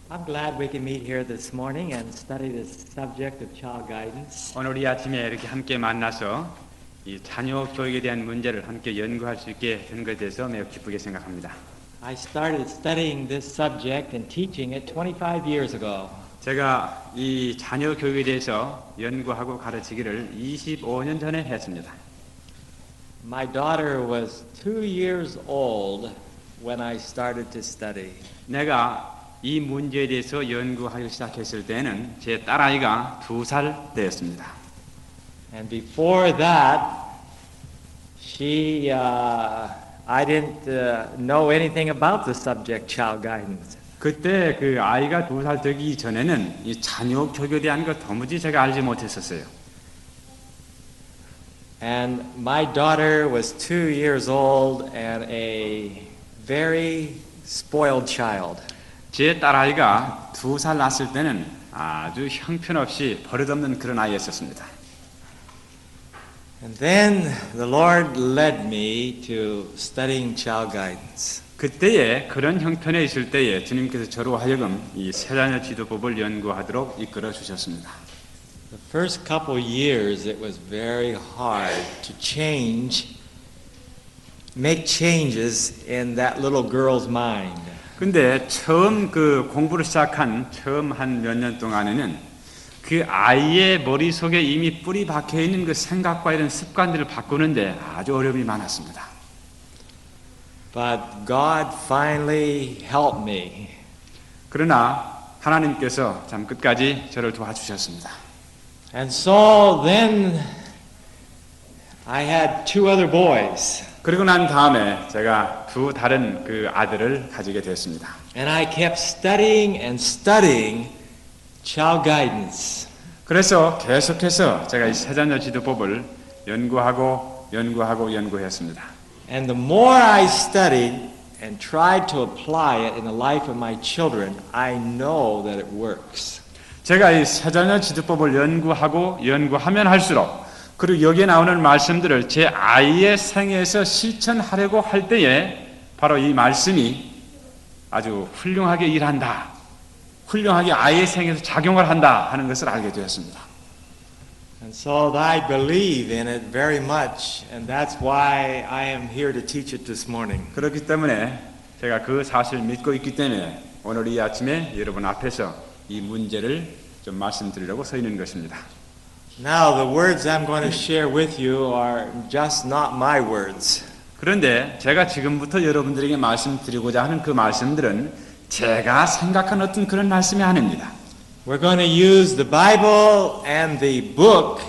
I'm glad we can meet here this morning and study this subject of child guidance. 오늘 이 아침에 이렇게 함께 만나서 이 자녀 교육에 대한 문제를 함께 연구할 수 있게 된 것에 대해서 매우 기쁘게 생각합니다. I started studying this subject and teaching it 25 years ago. 제가 이 자녀 교육에 대해서 연구하고 가르치기를 25년 전에 했습니다. My daughter was 2 years old when I started to study. 내가 이 문제에 대해서 연구하기 시작했을 때는 제 딸아이가 2살 되었습니다. And before that, I didn't know anything about the subject child guidance. 그때 그 아이가 2살 되기 전에는 이 자녀 교육에 대한 것 도무지 제가 알지 못했었어요. And my daughter was 2 years old and a very spoiled child. 제 딸아이가 2살 났을 때는 아주 형편없이 버릇없는 그런 아이였었습니다. And then the Lord led me to studying child guidance. 그때에 그런 형편에 있을 때에 주님께서 저로 하여금 이 세자녀 지도법을 연구하도록 이끌어 주셨습니다. The first couple years it was very hard to make changes in that little girl's mind. 근데 처음 그 공부를 시작한 처음 한 몇 년 동안에는 그 아이의 머릿속에 이미 뿌리 박혀 있는 그 생각과 이런 습관들을 바꾸는데 아주 어려움이 많았습니다. But God finally helped me. 그러나 하나님께서 참 끝까지 저를 도와주셨습니다. And so then I had 2 other boys. 그리고 난 다음에 제가 2 다른 그 아들을 가지게 되었습니다. And I kept studying and studying child guidance. 그래서 계속해서 제가 이 세자녀 지도법을 연구했습니다. And the more I studied and tried to apply it in the life of my children, I know that it works. 제가 이 세자녀 지도법을 연구하면 할수록 그리고 여기에 나오는 말씀들을 제 아이의 생애에서 실천하려고 할 때에 바로 이 말씀이 아주 훌륭하게 일한다. 훌륭하게 아이의 생애에서 작용을 한다 하는 것을 알게 되었습니다. And so I believe in it very much, and that's why I am here to teach it this morning. 그렇기 때문에 제가 그 사실을 믿고 있기 때문에 오늘 이 아침에 여러분 앞에서 이 문제를 좀 말씀드리려고 서 있는 것입니다. Now the words I'm going to share with you are just not my words. 그런데 제가 지금부터 여러분들에게 말씀드리고자 하는 그 말씀들은 제가 생각한 어떤 그런 말씀이 아닙니다. We're going to use the Bible and the book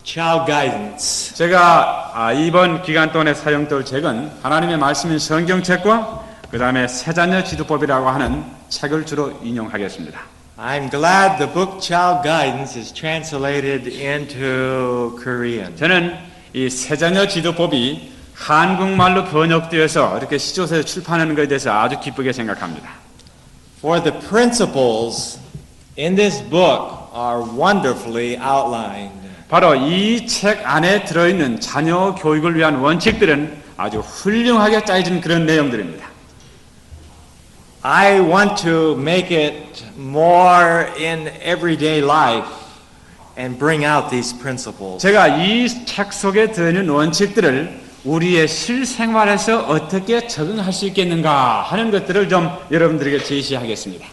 Child Guidance. 제가 이번 기간 동안에 사용될 책은 하나님의 말씀인 성경책과 그 다음에 세자녀 지도법이라고 하는 책을 주로 인용하겠습니다. I'm glad the book Child Guidance is translated into Korean. 저는 이 세자녀 지도법이 한국말로 번역되어서 이렇게 시조서에 출판하는 것에 대해서 아주 기쁘게 생각합니다. For the principles in this book are wonderfully outlined. 바로 이 책 안에 들어있는 자녀 교육을 위한 원칙들은 아주 훌륭하게 짜여진 그런 내용들입니다. I want to make it more in everyday life and bring out these principles. 제가 이 책 속에 들어있는 원칙들을 우리의 실생활에서 어떻게 적응할 수 있겠는가 하는 것들을 좀 여러분들에게 제시하겠습니다.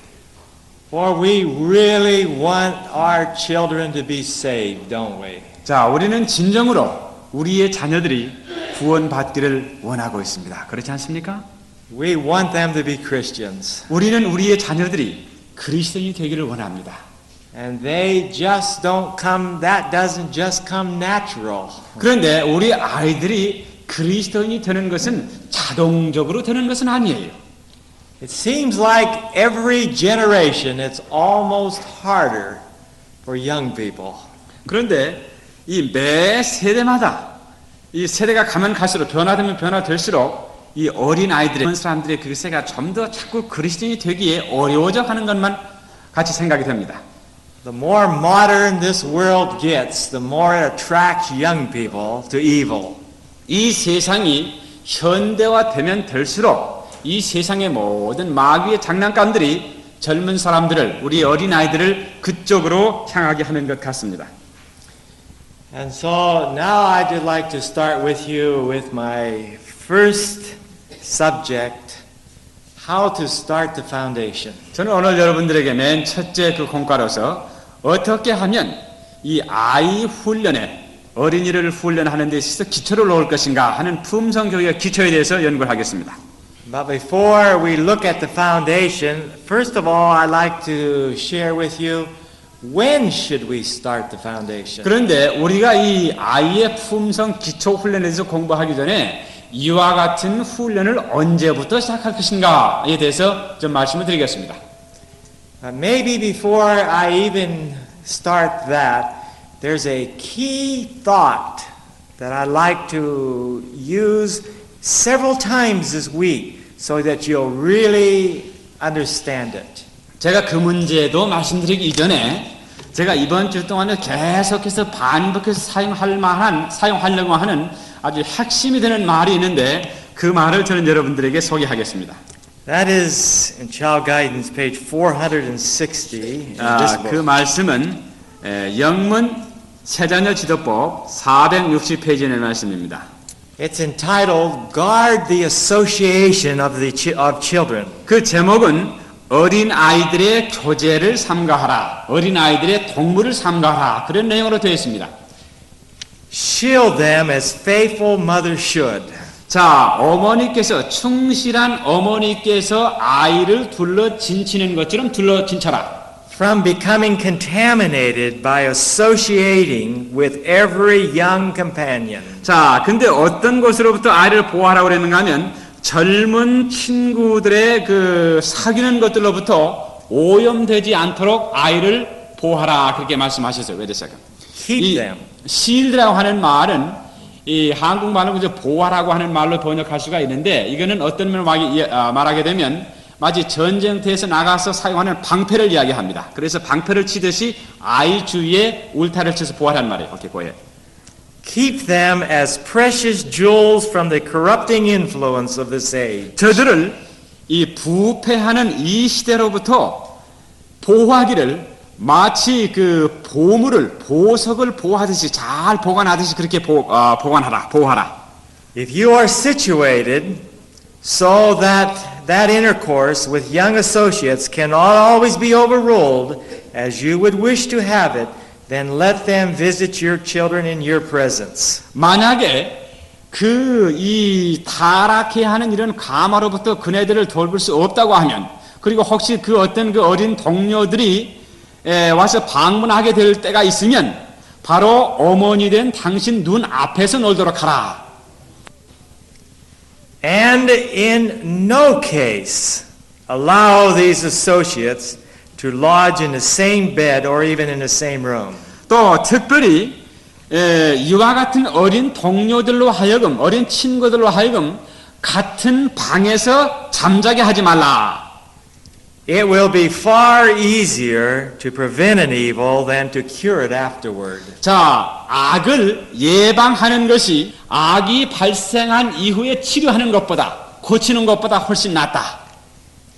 For we really want our children to be saved, don't we? 자, 우리는 진정으로 우리의 자녀들이 구원받기를 원하고 있습니다. 그렇지 않습니까? We want them to be Christians. 우리는 우리의 자녀들이 그리스도인이 되기를 원합니다. And that doesn't just come natural. 그런데 우리 아이들이 그리스도인이 되는 것은 자동적으로 되는 것은 아니에요. It seems like every generation it's almost harder for young people. 그런데 이 매 세대마다 이 세대가 가면 갈수록 변화되면 변화될수록 이 어린 아이들의 그런 사람들의 그 세가 좀 더 자꾸 그리스도인이 되기에 어려워져 가는 것만 같이 생각이 됩니다. The more modern this world gets, the more it attracts young people to evil. 이 세상이 현대화되면 될수록 이 세상의 모든 마귀의 장난감들이 젊은 사람들을, 우리 어린아이들을 그쪽으로 향하게 하는 것 같습니다. And so now I'd like to start with you with my first subject, how to start the foundation. 저는 오늘 여러분들에게 맨 첫째 그 공과로서 어떻게 하면 이 아이 훈련에 어린이를 훈련하는 데 있어서 기초를 놓을 것인가 하는 품성교육의 기초에 대해서 연구를 하겠습니다. But before we look at the foundation, first of all, I'd like to share with you when should we start the foundation. 그런데 우리가 이 아이의 품성 기초 훈련에 대해서 공부하기 전에 이와 같은 훈련을 언제부터 시작할 것인가에 대해서 좀 말씀을 드리겠습니다. Maybe before I even start that, there's a key thought that I'd like to use several times this week so that you'll really understand it. 제가 그 문제도 말씀드리기 이전에 제가 이번 주 동안에 계속해서 반복해서 사용하려고 하는 아주 핵심이 되는 말이 있는데 그 말을 저는 여러분들에게 소개하겠습니다. That is in Child Guidance, page 460 in this 그 book. 말씀은 영문 세자녀 지도법 460페이지의 말씀입니다. It's entitled "Guard the Association of Children." 그 제목은 어린 아이들의 교제를 삼가하라, 어린 아이들의 동물을 삼가하라 그런 내용으로 되어 있습니다. Shield them as faithful mothers should. 자, 어머니께서 충실한 어머니께서 아이를 둘러 진치는 것처럼 둘러 진쳐라. From becoming contaminated by associating with every young companion. 자, 근데 어떤 것으로부터 아이를 보호하라고 그랬는가 하면 젊은 친구들의 그 사귀는 것들로부터 오염되지 않도록 아이를 보호하라 그렇게 말씀하셨어요. 왜 됐어요? Keep them. shield라고 하는 말은 이 한국말로 이제 보호하라고 하는 말로 번역할 수가 있는데 이거는 어떤 면을 말하게 되면 마치 전쟁터에서 나가서 사용하는 방패를 이야기합니다. 그래서 방패를 치듯이 아이 주위에 울타리를 쳐서 보호하라는 말이에요. 오케이, 고해. Keep them as precious jewels from the corrupting influence of this age. 저들을 이 부패하는 이 시대로부터 보호하기를 마치 그 보석을 보호하듯이 잘 보관하듯이 그렇게 보호하라. If you are situated so that intercourse with young associates cannot always be overruled as you would wish to have it, then let them visit your children in your presence. 만약에 이 타락해 하는 이런 가마로부터 그네들을 돌볼 수 없다고 하면 그리고 혹시 그 어떤 그 어린 동료들이 와서 방문하게 될 때가 있으면 바로 어머니 된 당신 눈 앞에서 놀도록 하라. And in no case allow these associates to lodge in the same bed or even in the same room. 또 특별히 이와 같은 어린 동료들로 하여금 어린 친구들로 하여금 같은 방에서 잠자게 하지 말라. It will be far easier to prevent an evil than to cure it afterward. 자, 악을 예방하는 것이 악이 발생한 이후에 치료하는 것보다 고치는 것보다 훨씬 낫다.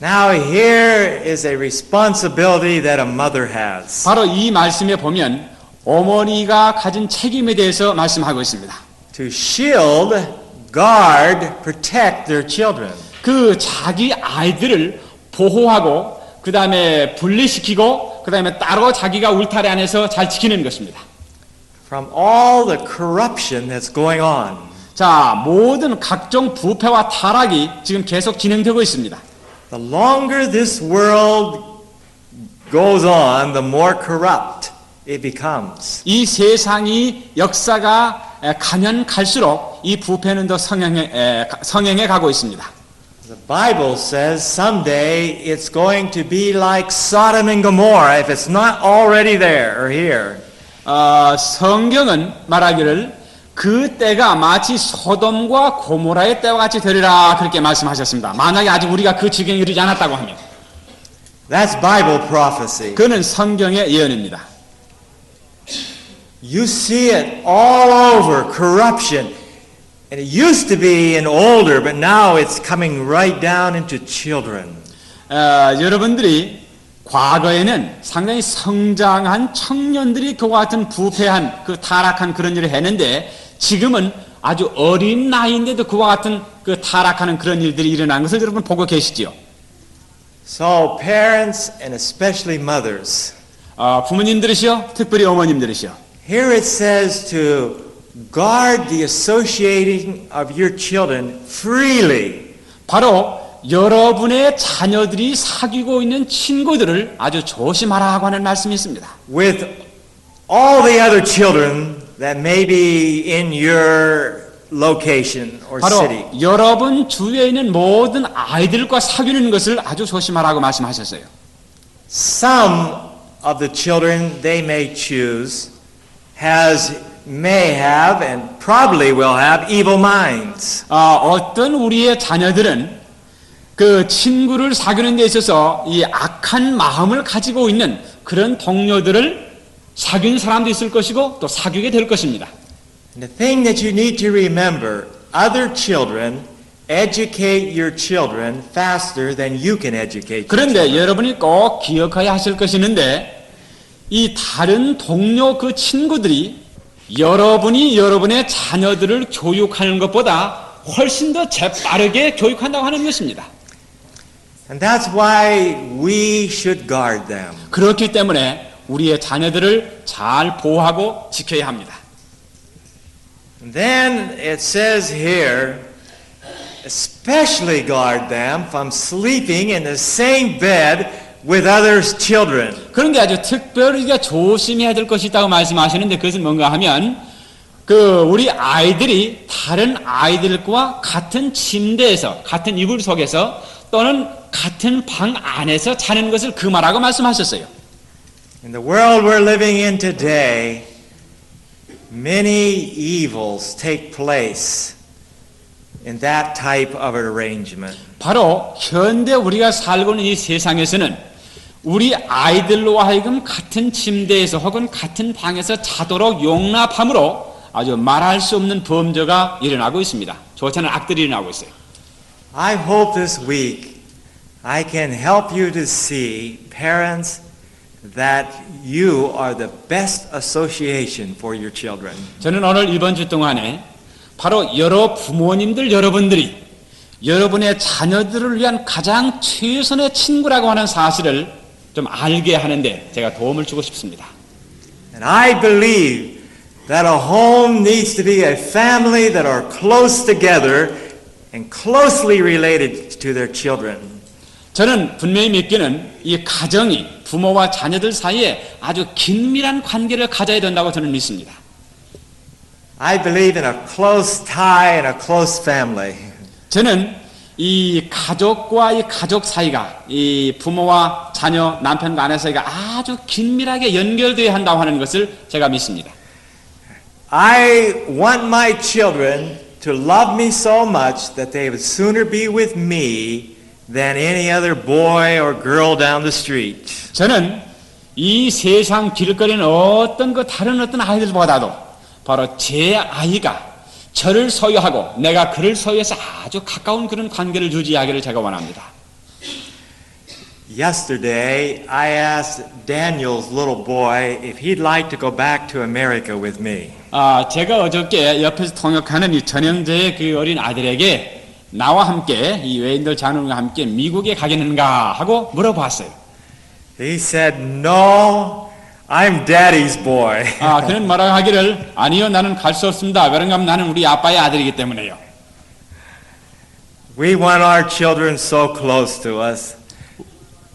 Now here is a responsibility that a mother has. 바로 이 말씀에 보면 어머니가 가진 책임에 대해서 말씀하고 있습니다. To shield, guard, protect their children. 그 자기 아이들을 보호하고 그 다음에 분리시키고 그 다음에 따로 자기가 울타리 안에서 잘 지키는 것입니다. From all the corruption that's going on. 자, 모든 각종 부패와 타락이 지금 계속 진행되고 있습니다. The longer this world goes on, the more corrupt it becomes. 이 세상이 역사가 가면 갈수록 이 부패는 더 성행해 가고 있습니다. The Bible says someday it's going to be like Sodom and Gomorrah if it's not already there or here. 성경은 말하기를 그 때가 마치 소돔과 고모라의 때와 같이 되리라 그렇게 말씀하셨습니다. 만약에 아직 우리가 그 지경에 이르지 않았다고 하면 That's Bible prophecy. 그는 성경의 예언입니다. You see it all over, corruption. And it used to be in older, but now it's coming right down into children. 여러분들이 과거에는 상당히 성장한 청년들이 그와 같은 부패한 그 타락한 그런 일을 했는데 지금은 아주 어린 나이인데도 그와 같은 그 타락하는 그런 일들이 일어난 것을 여러분 보고 계시지요. So parents and especially mothers, 부모님들이시요, 특별히 어머님들이시요. here it says to guard the associating of your children freely. 바로 여러분의 자녀들이 사귀고 있는 친구들을 아주 조심하라고 하는 말씀이 있습니다. With all the other children that may be in your location or 바로 city. 여러분 주위에 있는 모든 아이들과 사귀는 것을 아주 조심하라고 말씀하셨어요. Some of the children they may choose may have and probably will have evil minds. 어떤 우리의 자녀들은 그 친구를 사귀는 데 있어서 이 악한 마음을 가지고 있는 그런 동료들을 사귄 사람도 있을 것이고 또 사귀게 될 것입니다. And the thing that you need to remember, other children educate your children faster than you can educate your 그런데 children. 여러분이 꼭 기억해야 하실 것이 있는데 이 다른 동료 그 친구들이 여러분이 여러분의 자녀들을 교육하는 것보다 훨씬 더 재빠르게 교육한다고 하는 것입니다. And that's why we should guard them. 그렇기 때문에 우리의 자녀들을 잘 보호하고 지켜야 합니다. And then it says here, especially guard them from sleeping in the same bed with others' children. 그런데 아주 특별히 우리가 조심해야 될 것이 있다고 말씀하시는데 그것은 뭔가 하면 우리 아이들이 다른 아이들과 같은 침대에서 같은 이불 속에서 또는 같은 방 안에서 자는 것을 금하라고 말씀하셨어요. In the world we're living in today, many evils take place in that type of arrangement. 바로 현대 우리가 살고 있는 이 세상에서는 우리 아이들로 하여금 같은 침대에서 혹은 같은 방에서 자도록 용납함으로 아주 말할 수 없는 범죄가 일어나고 있습니다. 좋지 않은 악들이 일어나고 있어요. I hope this week I can help you to see, parents, that you are the best association for your children. 저는 오늘 이번 주 동안에 바로 여러 부모님들 여러분들이 여러분의 자녀들을 위한 가장 최선의 친구라고 하는 사실을 좀 알게 하는데 제가 도움을 주고 싶습니다. And I believe that a home needs to be a family that are close together and closely related to their children. 저는 분명히 믿기는 이 가정이 부모와 자녀들 사이에 아주 긴밀한 관계를 가져야 된다고 저는 믿습니다. I believe in a close tie and a close family. 저는 이 가족과 이 가족 사이가 이 부모와 자녀, 남편과 아내 사이가 아주 긴밀하게 연결되어야 한다고 하는 것을 제가 믿습니다. I want my children to love me so much that they would sooner be with me than any other boy or girl down the street. 저는 이 세상 길거리는 어떤 다른 어떤 아이들보다도 바로 제 아이가 저를 소유하고 내가 그를 소유해서 아주 가까운 그런 관계를 유지하기를 제가 원합니다. Yesterday, I asked Daniel's little boy if he'd like to go back to America with me. 제가 어저께 옆에서 통역하는 이 전형제의 그 어린 아들에게 나와 함께 이 외인들 장로님과 함께 미국에 가겠는가 하고 물어봤어요. He said, "No, I'm Daddy's boy." 그는 뭐라고 하기를 아니요 나는 갈 수 없습니다. 그런가 하면 나는 우리 아빠의 아들이기 때문에요. We want our children so close to us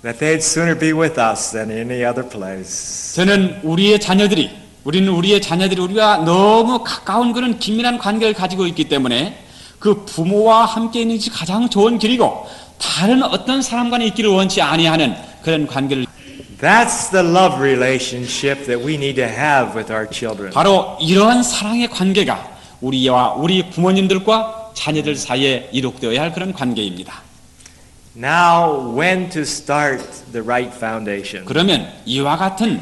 that they'd sooner be with us than any other place. 저는 우리는 우리의 자녀들이 우리가 너무 가까운 그런 긴밀한 관계를 가지고 있기 때문에 그 부모와 함께 있는 것이 가장 좋은 길이고 다른 어떤 사람과는 있기를 원치 아니하는 그런 관계를 That's the love relationship that we need to have with our children. 바로 이러한 사랑의 관계가 우리 부모님들과 자녀들 사이에 이룩되어야 할 그런 관계입니다. Now, when to start the right foundation? 그러면 이와 같은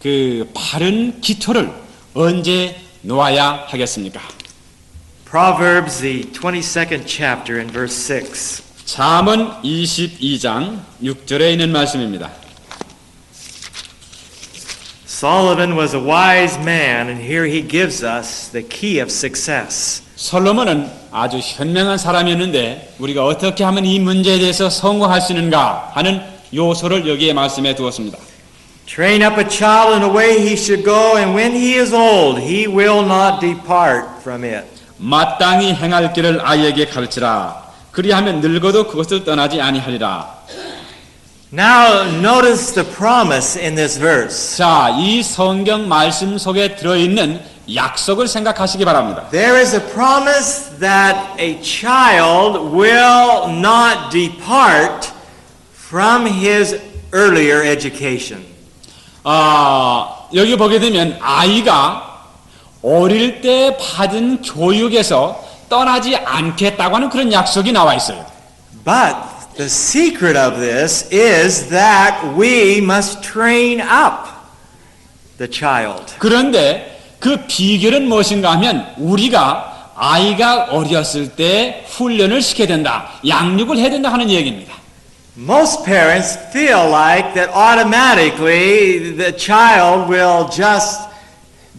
그 바른 기초를 언제 놓아야 하겠습니까? Proverbs, the 22nd chapter in verse 6. 잠언 22장 6절에 있는 말씀입니다. Solomon was a wise man, and here he gives us the key of success. 솔로몬은 아주 현명한 사람이었는데 우리가 어떻게 하면 이 문제에 대해서 성공할 수 있는가 하는 요소를 여기에 말씀해 두었습니다. Train up a child in the way he should go, and when he is old, he will not depart from it. 마땅히 행할 길을 아이에게 가르치라. 그리하면 늙어도 그것을 떠나지 아니하리라. Now notice the promise in this verse. 자, 이 성경 말씀 속에 들어있는 약속을 생각하시기 바랍니다. There is a promise that a child will not depart from his earlier education. 여기 보게 되면 아이가 어릴 때 받은 교육에서 떠나지 않겠다고 하는 그런 약속이 나와 있어요. But the secret of this is that we must train up the child. 그런데 그 비결은 무엇인가 하면 우리가 아이가 어렸을 때 훈련을 시켜야 된다. 양육을 해야 된다 하는 얘기입니다. Most parents feel like that automatically the child will just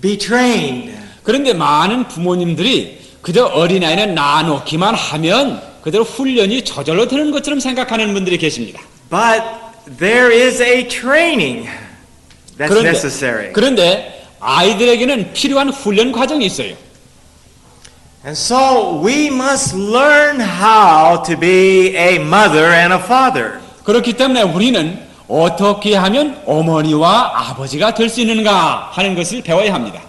be trained. 그런데 많은 부모님들이 그저 어린아이는 놔놓기만 하면 그대로 훈련이 저절로 되는 것처럼 생각하는 분들이 계십니다. But there is a training that's necessary. 그런데 아이들에게는 필요한 훈련 과정이 있어요. And so we must learn how to be a mother and a father. 그렇기 때문에 우리는 어떻게 하면 어머니와 아버지가 될 수 있는가 하는 것을 배워야 합니다.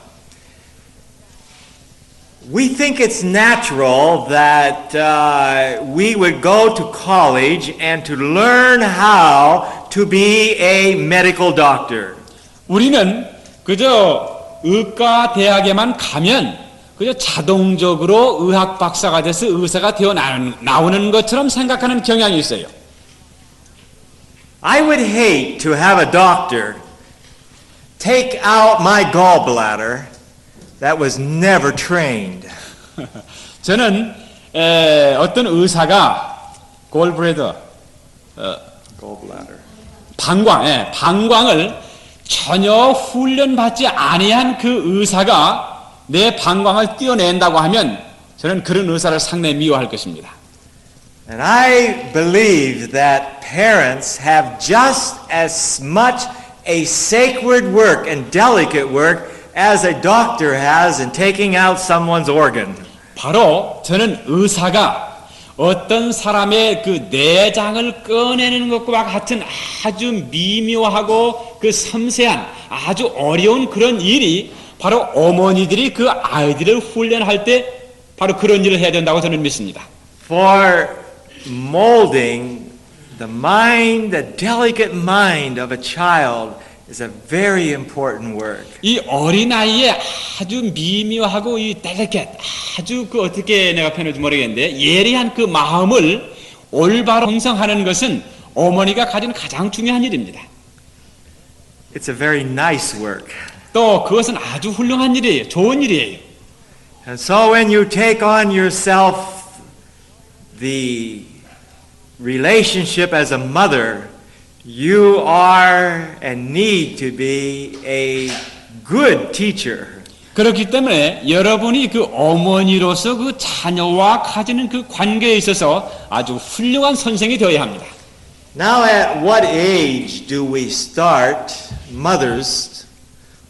We think it's natural that we would go to college and to learn how to be a medical doctor. 우리는 그저 의과 대학에만 가면 그저 자동적으로 의학 박사가 돼서 의사가 되어 나오는 것처럼 생각하는 경향이 있어요. I would hate to have a doctor take out my gallbladder that was never trained. 저는 어떤 의사가 골브레더 Gallbladder. 방광을 전혀 훈련받지 아니한 그 의사가 내 방광을 떼어낸다고 하면 저는 그런 의사를 상당히 미워할 것입니다. And I believe that parents have just as much a sacred work and delicate work as a doctor has in taking out someone's organ. 바로 저는 의사가 어떤 사람의 그 내장을 꺼내는 것과 같은 아주 미묘하고 그 섬세한 아주 어려운 그런 일이 바로 어머니들이 그 아이들을 훈련할 때 바로 그런 일을 해야 된다고 저는 믿습니다. For molding the mind, the delicate mind of a child is a very important work. 이 어린아이의 아주 미묘하고 이 delicate, 아주 그 어떻게 내가 표현할지 모르겠는데 예리한 그 마음을 올바로 형성하는 것은 어머니가 가진 가장 중요한 일입니다. It's a very nice work. 또 그것은 아주 훌륭한 일이에요. 좋은 일이에요. And so when you take on yourself the relationship as a mother, you are and need to be a good teacher. 그렇기 때문에 여러분이 그 어머니로서 그 자녀와 가지는 그 관계에 있어서 아주 훌륭한 선생이 되어야 합니다. Now at what age do we start, mothers,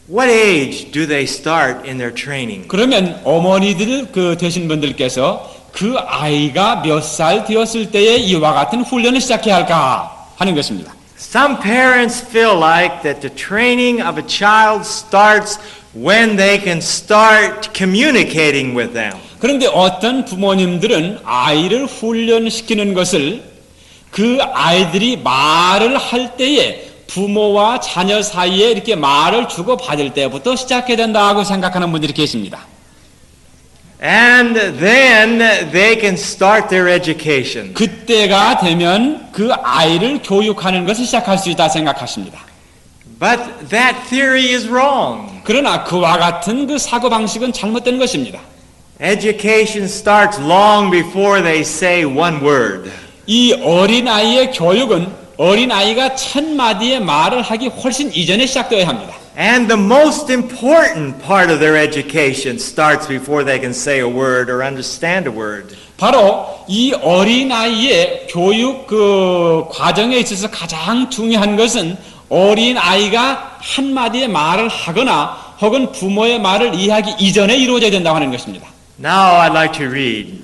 what age do they start in their training? 그러면 어머니들 그 되신 분들께서 그 아이가 몇 살 되었을 때에 이와 같은 훈련을 시작해야 할까 하는 것입니다. Some parents feel like that the training of a child starts when they can start communicating with them. 그런데 어떤 부모님들은 아이를 훈련시키는 것을 그 아이들이 말을 할 때에 부모와 자녀 사이에 이렇게 말을 주고 받을 때부터 시작해야 된다고 생각하는 분들이 계십니다. And then they can start their education. 그때가 되면 그 아이를 교육하는 것을 시작할 수 있다 생각하십니다. But that theory is wrong. 그러나 그와 같은 그 사고방식은 잘못된 것입니다. Education starts long before they say one word. 이 어린아이의 교육은 어린아이가 첫 마디의 말을 하기 훨씬 이전에 시작되어야 합니다. And the most important part of their education starts before they can say a word or understand a word. 바로 이 어린아이의 교육 과정에 있어서 가장 중요한 것은 어린아이가 한마디의 말을 하거나 혹은 부모의 말을 이해하기 이전에 이루어져야 된다고 하는 것입니다. Now I'd like to read.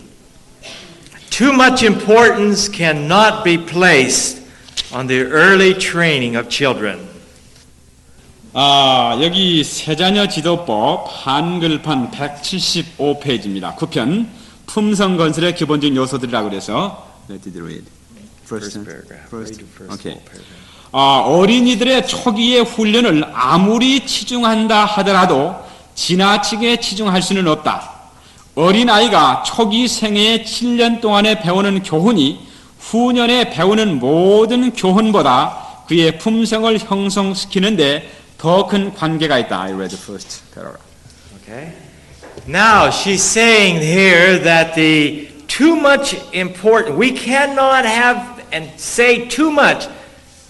Too much importance cannot be placed on the early training of children. 여기 세자녀 지도법 한글판 175페이지입니다. 9편 품성 건설의 기본적인 요소들이라고 그래서 Let it read. First paragraph. Read the first Okay. full paragraph. 어린이들의 초기의 훈련을 아무리 치중한다 하더라도 지나치게 치중할 수는 없다. 어린아이가 초기 생애의 7년 동안에 배우는 교훈이 후년에 배우는 모든 교훈보다 그의 품성을 형성시키는데 더 큰 관계가 있다. I read the first paragraph. Okay. Now she's saying here that the too much important, we cannot have and say too much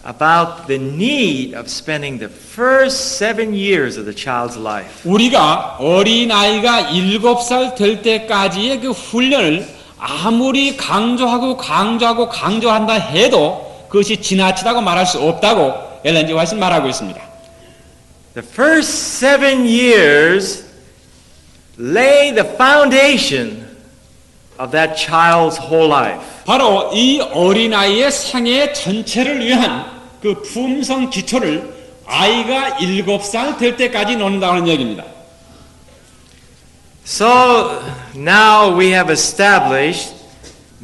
about the need of spending the first 7 years of the child's life. 우리가 어린아이가 7살 될 때까지의 그 훈련을 아무리 강조한다 해도 그것이 지나치다고 말할 수 없다고 엘렌 G. 화이트는 말하고 있습니다. The first 7 years lay the foundation of that child's whole life. 바로 이 어린아이의 생애 전체를 위한 그 품성 기초를 아이가 7살 될 때까지 놓는다는 얘기입니다. So now we have established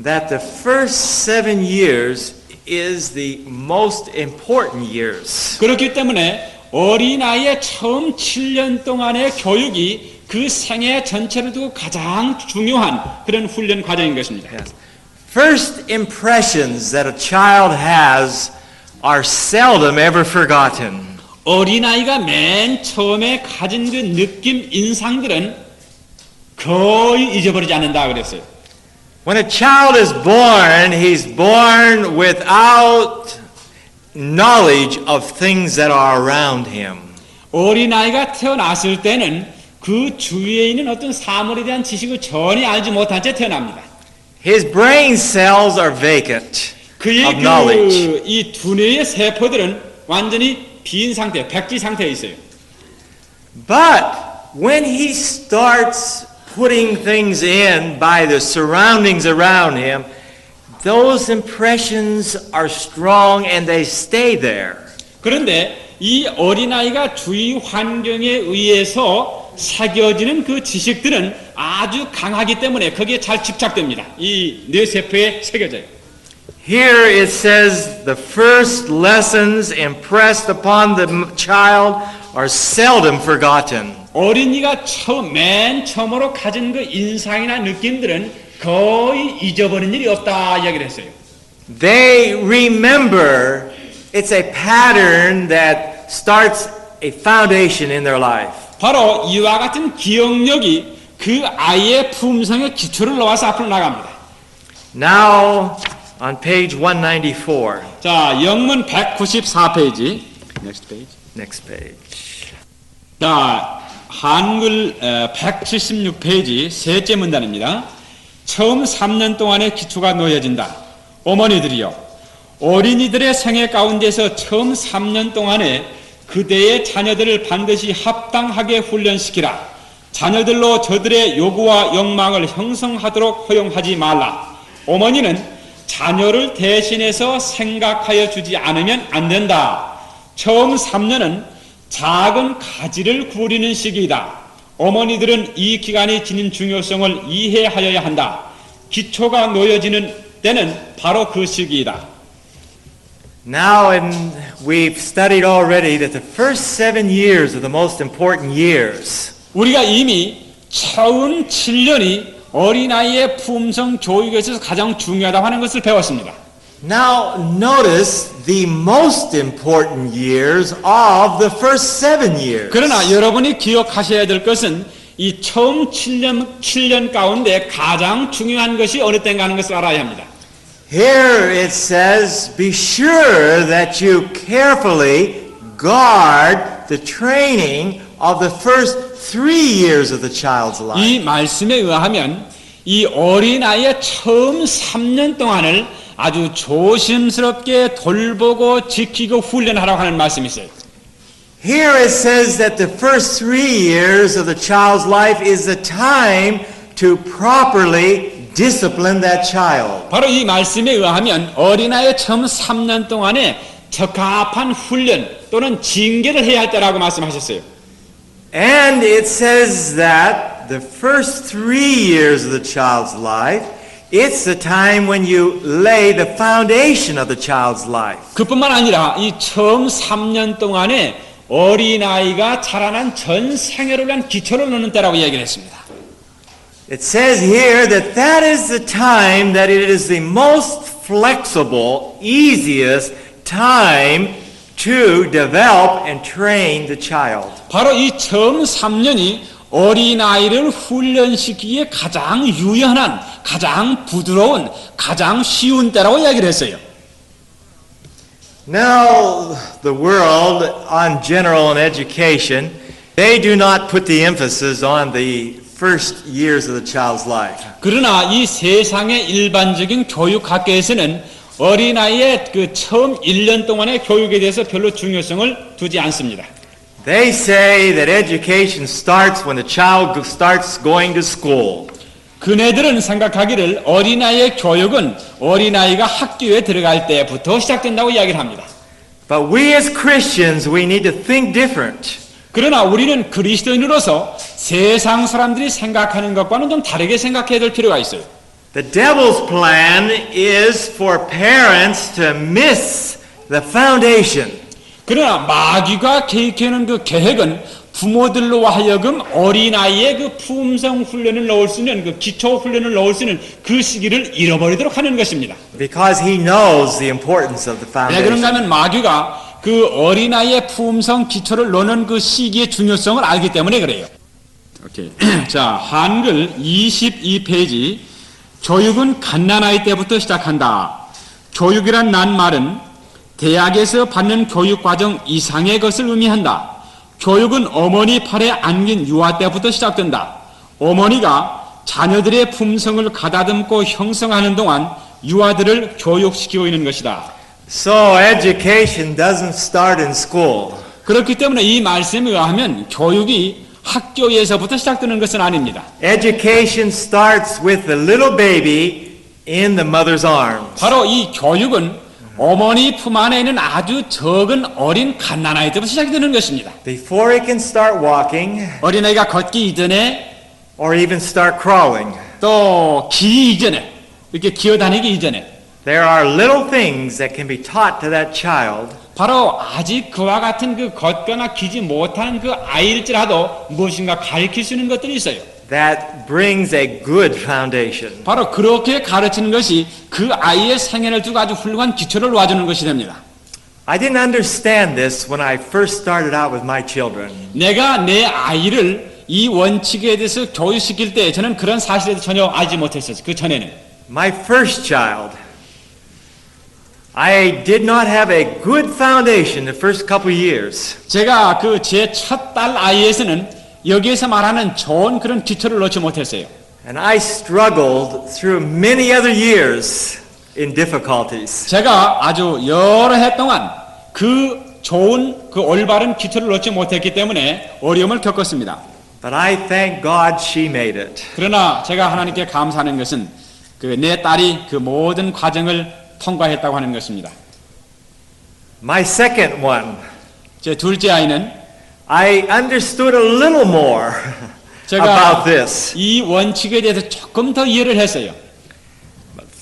that the first 7 years is the most important years. 그렇기 때문에 어린아이의 처음 7년 동안의 교육이 그 생애 전체를 두고 가장 중요한 그런 훈련 과정인 것입니다. Yes. First impressions that a child has are seldom ever forgotten. 어린아이가 맨 처음에 가진 그 느낌, 인상들은 거의 잊어버리지 않는다 그랬어요. When a child is born, he's born without knowledge of things that are around him. 어린아이가 태어났을 때는 그 주위에 있는 어떤 사물에 대한 지식을 전혀 알지 못한 채 태어납니다. His brain cells are vacant 그의 of knowledge. 이 두뇌의 세포들은 완전히 빈 상태, 백지 상태에 있어요. But when he starts putting things in by the surroundings around him, those impressions are strong and they stay there. 그런데 이 어린아이가 주위 환경에 의해서 새겨지는 그 지식들은 아주 강하기 때문에 거기에 잘 집착됩니다. 이 뇌세포에 새겨져요. Here it says the first lessons impressed upon the child are seldom forgotten. 어린이가 맨 처음으로 가진 그 인상이나 느낌들은 거의 잊어버린 일이 없다 이야기를 했어요. They remember. It's a pattern that starts a foundation in their life. 바로 이와 같은 기억력이 그 아이의 품성의 기초를 놓아서 앞으로 나갑니다. Now on page 194. 자, 영문 194페이지. Next page. Next page. 자, 한글 176페이지 셋째 문단입니다. 처음 3년 동안의 기초가 놓여진다. 어머니들이여, 어린이들의 생애 가운데서 처음 3년 동안에 그대의 자녀들을 반드시 합당하게 훈련시키라. 자녀들로 저들의 요구와 욕망을 형성하도록 허용하지 말라. 어머니는 자녀를 대신해서 생각하여 주지 않으면 안 된다. 처음 3년은 작은 가지를 구부리는 시기이다. 어머니들은 이 기간이 지닌 중요성을 이해하여야 한다. 기초가 놓여지는 때는 바로 그 시기이다. Now, we've studied already that the first 7 years are the most important years. 우리가 이미 처음 7년이 어린아이의 품성 교육에 있어서 가장 중요하다고 하는 것을 배웠습니다. Now, notice the most important years of the first 7 years. 그러나 여러분이 기억하셔야 될 것은 이 처음 7년 가운데 가장 중요한 것이 어느 때인가 하는 것을 알아야 합니다. Here it says, be sure that you carefully guard the training of the first 3 years of the child's life. 이 말씀에 의하면 이 어린아이의 처음 3년 동안을 아주 조심스럽게 돌보고 지키고 훈련하라고 하는 말씀이 있어요. Here it says that the first 3 years of the child's life is the time to properly discipline that child. 바로 이 말씀에 의하면 어린아이의 처음 3년 동안에 적합한 훈련 또는 징계를 해야 할 때라고 말씀하셨어요. And it says that the first 3 years of the child's life, it's the time when you lay the foundation of the child's life. 그뿐만 아니라 이 처음 3년 동안에 어린아이가 자라난 전 생애를 위한 기초를 놓는 때라고 이야기를 했습니다. It says here that that is the time that it is the most flexible, easiest time to develop and train the child. 바로 이 처음 3년이 어린아이를 훈련시키기에 가장 유연한, 가장 부드러운, 가장 쉬운 때라고 이야기를 했어요. Now, the world on general and education, they do not put the emphasis on the first years of the child's life. 그러나 이 세상의 일반적인 교육학계에서는 어린아이의 그 처음 1년 동안의 교육에 대해서 별로 중요성을 두지 않습니다. They say that education starts when the child starts going to school. 그네들은 생각하기를 어린아이의 교육은 어린아이가 학교에 들어갈 때부터 시작된다고 이야기를 합니다. But we as Christians, we need to think different. 그러나 우리는 그리스도인으로서 세상 사람들이 생각하는 것과는 좀 다르게 생각해야 될 필요가 있어요. The devil's plan is for parents to miss the foundation. 그러나 마귀가 계획하는 그 계획은 부모들로 하여금 어린아이의 그 품성 훈련을 넣을 수 있는 그 기초 훈련을 넣을 수 있는 그 시기를 잃어버리도록 하는 것입니다. Because he knows the importance of the 왜 foundation. 그런가 하면 마귀가 그 어린아이의 품성 기초를 놓는 그 시기의 중요성을 알기 때문에 그래요. 오케이. 자, 한글 22페이지. 교육은 갓난아이 때부터 시작한다. 교육이란 난 말은 대학에서 받는 교육 과정 이상의 것을 의미한다. 교육은 어머니 팔에 안긴 유아 때부터 시작된다. 어머니가 자녀들의 품성을 가다듬고 형성하는 동안 유아들을 교육시키고 있는 것이다. So education doesn't start in school. 그렇기 때문에 이 말씀에 의하면 교육이 학교에서부터 시작되는 것은 아닙니다. Education starts with the little baby in the mother's arms. 바로 이 교육은 어머니 품 안에 있는 아주 적은 어린 갓난아이 때부터 시작되는 것입니다. Before he can start walking 어린아이가 걷기 이전에 or even start crawling. 또 기 이전에 이렇게 기어다니기 이전에 There are little things that can be taught to that child 바로 아직 그와 같은 그 걷거나 기지 못하는 그 아이일지라도 무엇인가 가르칠 수 있는 것들이 있어요. that brings a good foundation. 바로 그렇게 가르치는 것이 그 아이의 생애를 두고 아주 훌륭한 기초를 놓아주는 것이 됩니다. I didn't understand this when I first started out with my children. 내가 내 아이를 이 원칙에 대해서 교육시킬 때 저는 그런 사실에 대해서 전혀 알지 못했어요. 그 전에는. My first child, I did not have a good foundation the first couple years. 제가 그 제 첫 딸 아이에서는 여기에서 말하는 좋은 그런 기초를 놓지 못했어요. And I struggled through many other years in difficulties. 제가 아주 여러 해 동안 그 좋은 그 올바른 기초를 놓지 못했기 때문에 어려움을 겪었습니다. But I thank God she made it. 그러나 제가 하나님께 감사하는 것은 그 내 딸이 그 모든 과정을 통과했다고 하는 것입니다. My second one, 제 둘째 아이는 I understood a little more 제가 about this. 이 원칙에 대해서 조금 더 이해를 했어요.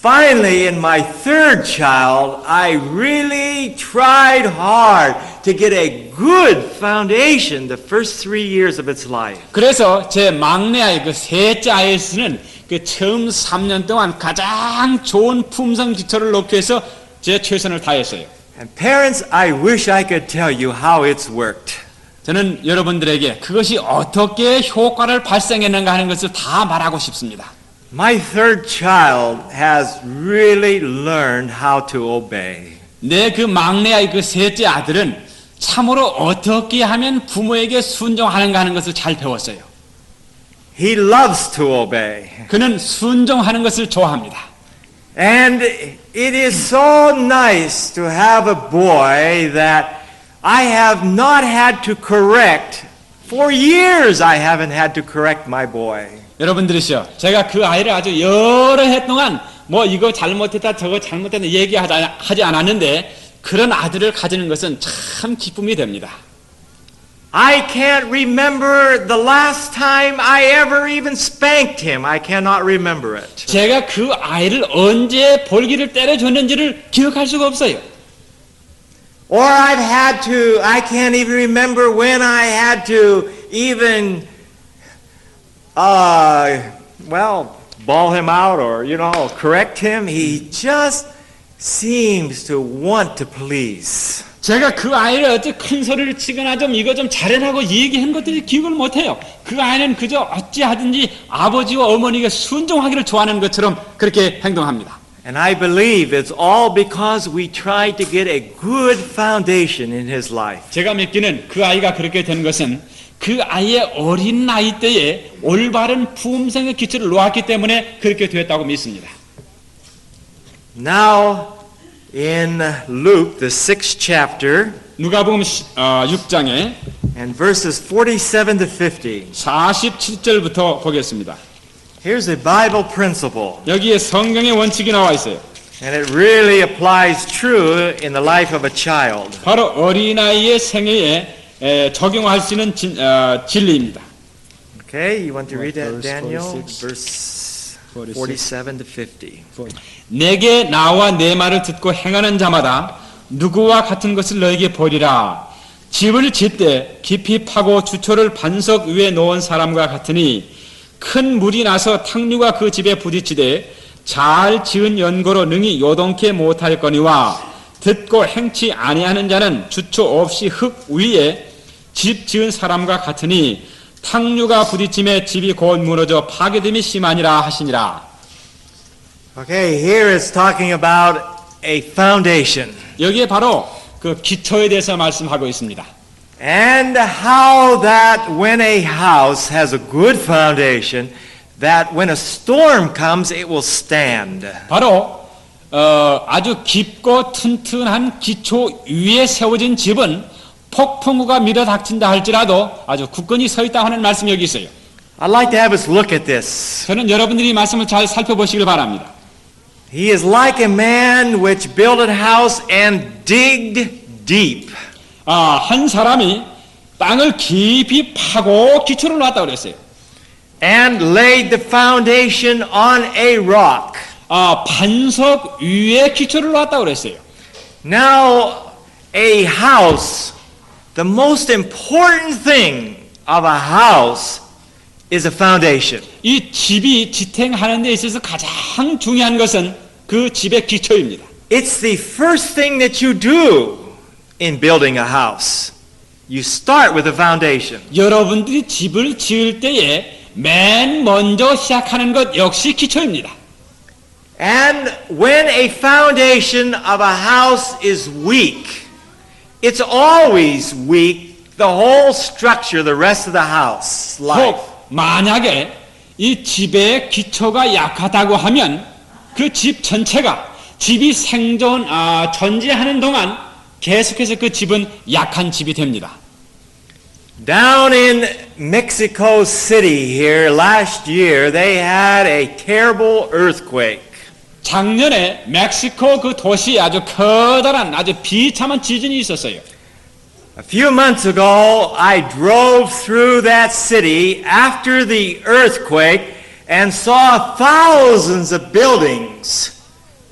Finally, in my third child, I really tried hard to get a good foundation the first 3 years of its life. 그래서 제 막내 아이 그 셋째 아이에서는 그 처음 3년 동안 가장 좋은 품성 기초를 놓기 위해서 제 최선을 다했어요. And parents, I wish I could tell you how it's worked. 저는 여러분들에게 그것이 어떻게 효과를 발생했는가 하는 것을 다 말하고 싶습니다. My third child has really learned how to obey. 내 그 막내 아이 그 셋째 아들은 참으로 어떻게 하면 부모에게 순종하는가 하는 것을 잘 배웠어요. He loves to obey. 그는 순종하는 것을 좋아합니다. And it is so nice to have a boy that I have not had to correct. For years I haven't had to correct my boy. 여러분 들으시오. 제가 그 아이를 아주 여러 해 동안 뭐 이거 잘못했다 저거 잘못했다 얘기하지 않았는데 그런 아들을 가지는 것은 참 기쁨이 됩니다. I can't remember the last time I ever even spanked him. I cannot remember it. 제가 그 아이를 언제 볼기를 때려줬는지를 기억할 수가 없어요. Or I can't even remember when I had to even, bawl him out or, correct him. He just seems to want to please. 제가 그 아이를 어찌 큰 소리를 치거나 좀 이거 좀 잘해라고 얘기한 것들이 기억을 못해요. 그 아이는 그저 어찌하든지 아버지와 어머니가 순종하기를 좋아하는 것처럼 그렇게 행동합니다. And I believe it's all because we tried to get a good foundation in his life. 제가 믿기는 그 아이가 그렇게 된 것은 그 아이의 어린 나이 때에 올바른 품성의 기초를 놓았기 때문에 그렇게 되었다고 믿습니다. Now in Luke, the 6th chapter, 누가복음 6장에 and verses 47 to 50, 47절부터 보겠습니다. here's a Bible principle, 여기에 성경의 원칙이 나와 있어요. and it really applies true in the life of a child. 바로 어린아이의 생애에 적용할 수 있는 진리입니다. Okay, you want to read that, Verse Daniel? 46. Verse 46. 47 to 50. 내게 나와 내 말을 듣고 행하는 자마다 누구와 같은 것을 너에게 보리라. 집을 짓되 깊이 파고 주초를 반석 위에 놓은 사람과 같으니 큰 물이 나서 탕류가 그 집에 부딪히되 잘 지은 연고로 능히 요동케 못할 거니와 듣고 행치 아니하는 자는 주초 없이 흙 위에 집 지은 사람과 같으니 탕류가 부딪힘에 집이 곧 무너져 파괴됨이 심하니라 하시니라. Okay, here it's talking about a foundation 여기에 바로 그 기초에 대해서 말씀하고 있습니다. and how that when a house has a good foundation, that when a storm comes, it will stand. 바로 아주 깊고 튼튼한 기초 위에 세워진 집은 폭풍우가 밀어닥친다 할지라도 아주 굳건히 서 있다 하는 말씀이 여기 있어요. I'd like to have us look at this. 저는 여러분들이 이 말씀을 잘 살펴보시길 바랍니다. He is like a man which built a house and digged deep. 한 사람이 땅을 깊이 파고 기초를 놨다고 그랬어요. And laid the foundation on a rock. 반석 위에 기초를 놨다고 그랬어요. Now, a house, the most important thing of a house is a foundation. 이 집이 지탱하는 데 있어서 가장 중요한 것은 그 집의 기초입니다. It's the first thing that you do in building a house. You start with a foundation. 여러분들이 집을 지을 때에 맨 먼저 시작하는 것 역시 기초입니다. And when a foundation of a house is weak, it's always weak, the whole structure, the rest of the house, life. 혹 만약에 이 집의 기초가 약하다고 하면 그 집 전체가 집이 전제하는 동안 계속해서 그 집은 약한 집이 됩니다. Down in Mexico City here last year, they had a terrible earthquake. 작년에 멕시코 그 도시에 아주 커다란 아주 비참한 지진이 있었어요. A few months ago, I drove through that city after the earthquake and saw thousands of buildings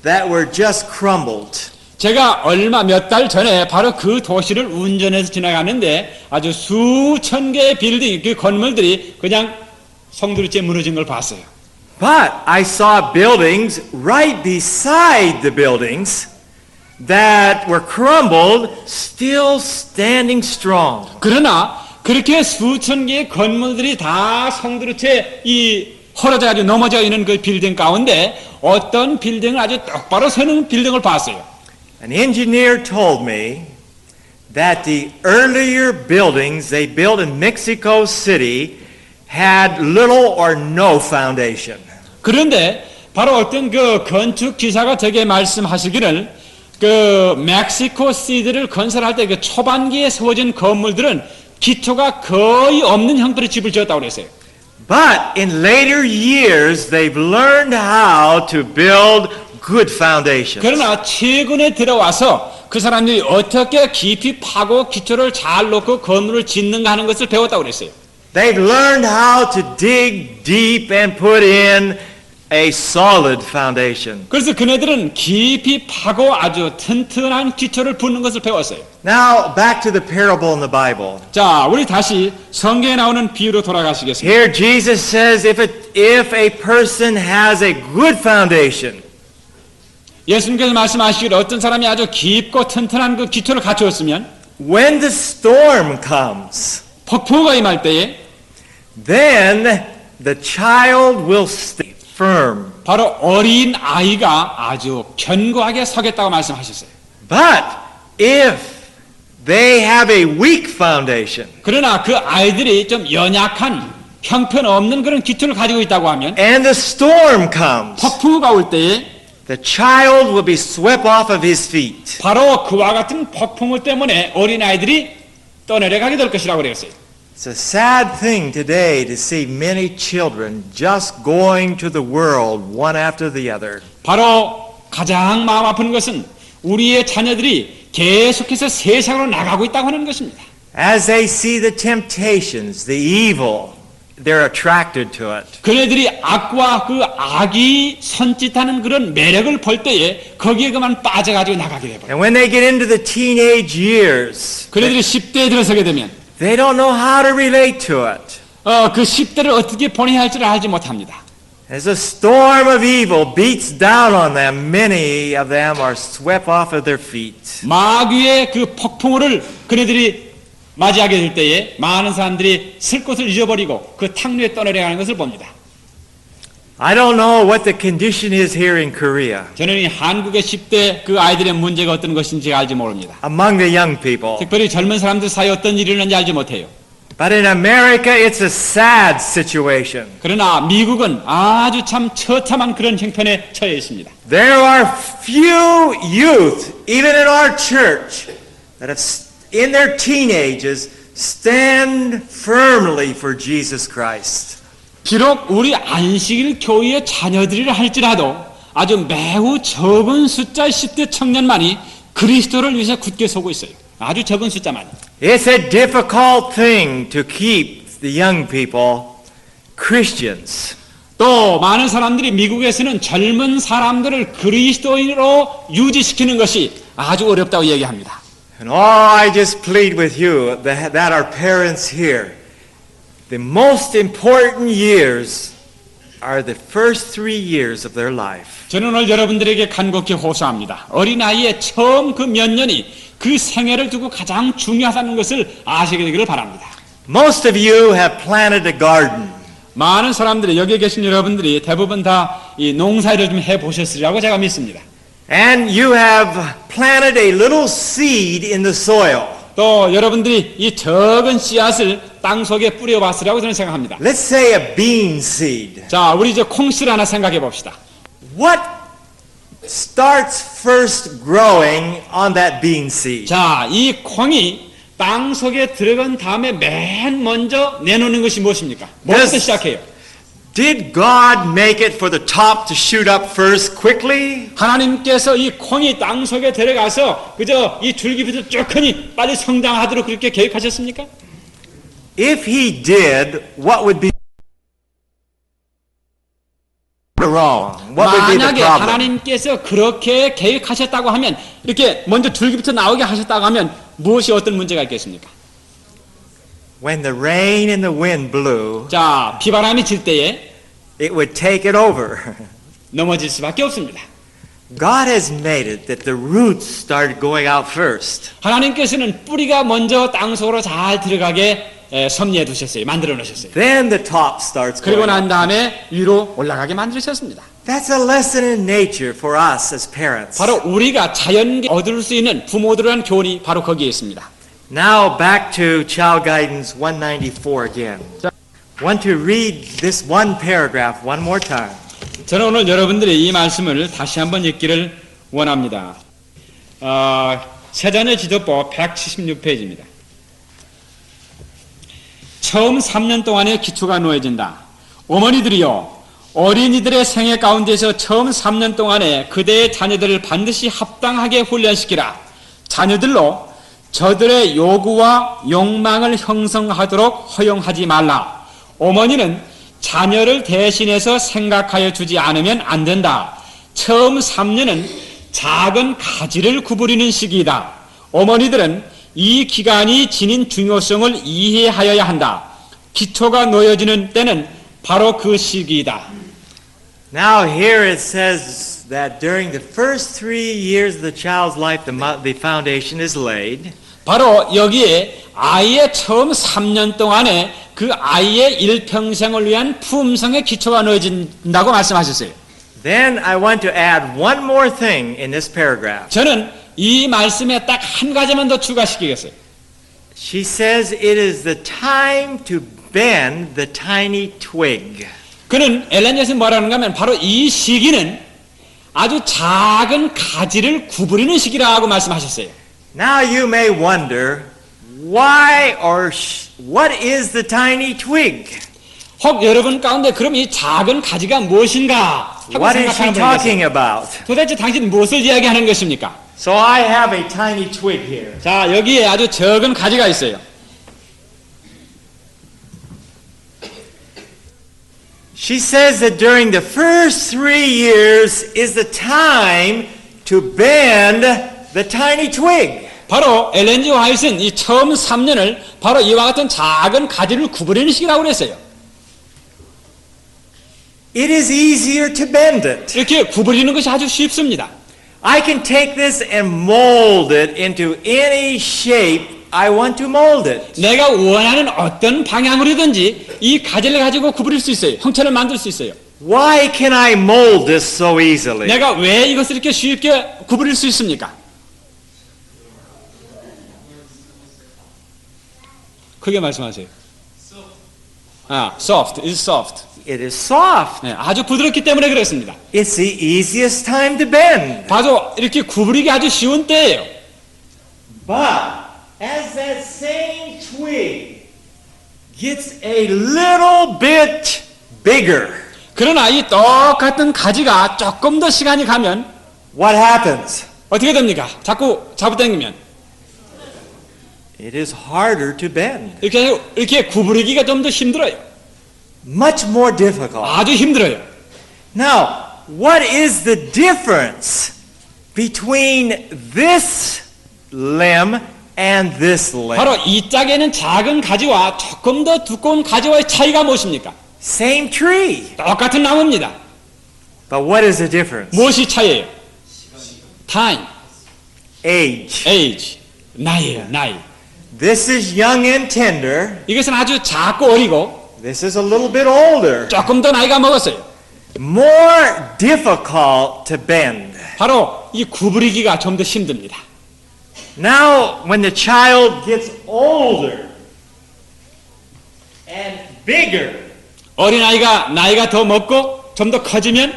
that were just crumbled. 제가 몇 달 전에 바로 그 도시를 운전해서 지나갔는데 아주 수천 개의 빌딩, 그 건물들이 그냥 성두리째 무너진 걸 봤어요. But I saw buildings right beside the buildings that were crumbled, still standing strong. 그러나 그렇게 수천 개의 건물들이 다 성두리째 이 헐어져 아주 넘어져 있는 그 빌딩 가운데 어떤 빌딩을 아주 똑바로 서는 빌딩을 봤어요. An engineer told me that the earlier buildings they built in Mexico City had little or no foundation. 그런데 바로 어떤 그 건축 기사가 저게 말씀하시기를 그 멕시코 시티를 건설할 때 그 초반기에 세워진 건물들은 기초가 거의 없는 형태의 집을 지었다고 그랬어요. But in later years they've learned how to build good foundations. 그러나 최근에 들어와서 그 사람들이 어떻게 깊이 파고 기초를 잘 놓고 건물을 짓는가 하는 것을 배웠다고 그랬어요. They've learned how to dig deep and put in a solid foundation. 그래서 그네들은 깊이 파고 아주 튼튼한 기초를 붓는 것을 배웠어요. Now back to the parable in the Bible. 자, 우리 다시 성경에 나오는 비유로 돌아가시겠습니다. Here Jesus says if a person has a good foundation, 예수님께서 말씀하시기를 어떤 사람이 아주 깊고 튼튼한 그 기초를 갖추었으면 when the storm comes, 폭풍우가 임할 때에 then the child will stay firm. 바로 어린 아이가 아주 견고하게 서겠다고 말씀하셨어요. But if they have a weak foundation, 그러나 그 아이들이 좀 연약한 형편없는 그런 기초를 가지고 있다고 하면 and the storm comes, 폭풍우가 올 때에 the child will be swept off of his feet. 바로 그와 같은 폭풍우 때문에 어린 아이들이 떠내려가게 될 것이라고 그랬어요. It's a sad thing today to see many children just going to the world one after the other. 바로 가장 마음 아픈 것은 우리의 자녀들이 계속해서 세상으로 나가고 있다고 하는 것입니다. As they see the temptations, the evil, they're attracted to it. 그네들이 악과 그 악이 손짓하는 그런 매력을 볼 때에 거기에 그만 빠져가지고 나가게 돼버려요. And when they get into the teenage years, 그네들이 10대에 들어서게 되면 they don't know how to relate to it. 그 10대를 어떻게 보내야 할지를 알지 못합니다. As a storm of evil beats down on them, many of them are swept off of their feet. 마귀의 그 폭풍우를 그네들이 맞이하게 될 때에 많은 사람들이 쓸 곳을 잊어버리고 그 탕류에 떠내려가는 것을 봅니다. I don't know what the condition is here in Korea 저는 이 한국의 10대 그 아이들의 문제가 어떤 것인지 알지 모릅니다. among the young people. 특별히 젊은 사람들 사이에 어떤 일이 일어나는지 알지 못해요. But in America, it's a sad situation. 그러나 미국은 아주 참 처참한 그런 형편에 처해 있습니다. There are few youth, even in our church, that have, in their teenagers, stand firmly for Jesus Christ. 비록 우리 안식일 교회의 자녀들이라 할지라도 아주 매우 적은 숫자의 10대 청년만이 그리스도를 위해서 굳게 서고 있어요. 아주 적은 숫자만이. It's a difficult thing to keep the young people Christians. 또 많은 사람들이 미국에서는 젊은 사람들을 그리스도인으로 유지시키는 것이 아주 어렵다고 얘기합니다. And I just plead with you that our parents here, the most important years are the first 3 years of their life. 저는 오늘 여러분들에게 간곡히 호소합니다. 어린아이의 처음 그 몇 년이 그 생애를 두고 가장 중요하다는 것을 아시게 되기를 바랍니다. Most of you have planted a garden. 많은 사람들이 여기 계신 여러분들이 대부분 다 이 농사일을 좀 해보셨으리라고 제가 믿습니다. And you have planted a little seed in the soil. 또 여러분들이 이 적은 씨앗을 땅 속에 뿌려봤으리라고 저는 생각합니다. Let's say a bean seed. 자, 우리 이제 콩씨를 하나 생각해 봅시다. What starts first growing on that bean seed? 자, 이 콩이 땅 속에 들어간 다음에 맨 먼저 내놓는 것이 무엇입니까? 뭐부터 시작해요? Did God make it for the top to shoot up first quickly? 하나님께서 이 콩이 땅 속에 들어가서 그저 이 줄기부터 쭉 크니 빨리 성장하도록 그렇게 계획하셨습니까? If he did, what would be wrong? What would be the 만약에 problem? 하나님께서 그렇게 계획하셨다고 하면 이렇게 먼저 줄기부터 나오게 하셨다고 하면 무엇이 어떤 문제가 있겠습니까? When the rain and the wind blew, 자, 비바람이 칠 때에 it would take it over. 넘어질 수밖에 없습니다. God has made it that the roots started going out first. 하나님께서는 뿌리가 먼저 땅 속으로 잘 들어가게 섭리해 두셨어요. 만들어 놓으셨어요. Then the top starts 그리고 going up. 난 다음에 위로 올라가게 만드셨습니다. That's a lesson in nature for us as parents. 바로 우리가 자연계 얻을 수 있는 부모들한 교훈이 바로 거기에 있습니다. Now back to Child Guidance 194 again. 자. Want to read this one paragraph one more time. 저는 오늘 여러분들이 이 말씀을 다시 한번 읽기를 원합니다. 세자녀 지도법 176페이지입니다. 처음 3년 동안의 기초가 놓여진다. 어머니들이요, 어린이들의 생애 가운데서 처음 3년 동안에 그대의 자녀들을 반드시 합당하게 훈련시키라. 자녀들로 저들의 요구와 욕망을 형성하도록 허용하지 말라. 어머니는 자녀를 대신해서 생각하여 주지 않으면 안 된다. 처음 3년은 작은 가지를 구부리는 시기이다. 어머니들은 이 기간이 지닌 중요성을 이해하여야 한다. 기초가 놓여지는 때는 바로 그 시기이다. Now here it says that during the first 3 years of the child's life, the foundation is laid. 바로 여기에 아이의 처음 3년 동안에 그 아이의 일평생을 위한 품성의 기초가 놓여진다고 말씀하셨어요. Then I want to add one more thing in this paragraph. 저는 이 말씀에 딱 한 가지만 더 추가시키겠어요. She says it is the time to bend the tiny twig. 그는 엘렌 여신 뭐라는가 하면 바로 이 시기는 아주 작은 가지를 구부리는 시기라고 말씀하셨어요. Now you may wonder why or what is the tiny twig? 혹 여러분 가운데 그럼 이 작은 가지가 무엇인가 하고 What is she 생각하는 분이 talking 계세요. about? 도대체 당신 무엇을 이야기하는 것입니까? So I have a tiny twig here. 자, 여기에 아주 적은 가지가 있어요. She says that during the first 3 years is the time to bend the tiny twig. 바로 엘렌 G. 화이트는 이 처음 3년을 바로 이와 같은 작은 가지를 구부리는 시기라고 그랬어요. It is easier to bend it. 이렇게 구부리는 것이 아주 쉽습니다. I can take this and mold it into any shape I want to mold it. 내가 원하는 어떤 방향으로든지 이 가지를 가지고 구부릴 수 있어요. 형체를 만들 수 있어요. Why can I mold this so easily? 내가 왜 이것을 이렇게 쉽게 구부릴 수 있습니까? 크게 말씀하세요. soft, is soft. It is soft. 네, 아주 부드럽기 때문에 그렇습니다. It's the easiest time to bend. 바로 이렇게 구부리기 아주 쉬운 때예요. But as that same twig gets a little bit bigger, 그러나 이 똑같은 가지가 조금 더 시간이 가면 what happens? 어떻게 됩니까? 자꾸 잡아당기면 It is harder to bend. 이렇게 구부리기가 좀 더 힘들어요. Much more difficult. 아주 힘들어요. Now, what is the difference between this limb and this limb? 바로 이 짝에는 작은 가지와 조금 더 두꺼운 가지와의 차이가 무엇입니까? Same tree. 똑같은 나무입니다. But what is the difference? 무엇이 차이예요? Time, Age. age, 나이예요, 나이. This is young and tender. 이것은 아주 작고 어리고 This is a little bit older. 조금 더 나이가 먹었어요. More difficult to bend. 바로 이 구부리기가 좀 더 힘듭니다. Now, when the child gets older and bigger, 어린아이가 나이가 더 먹고 좀 더 커지면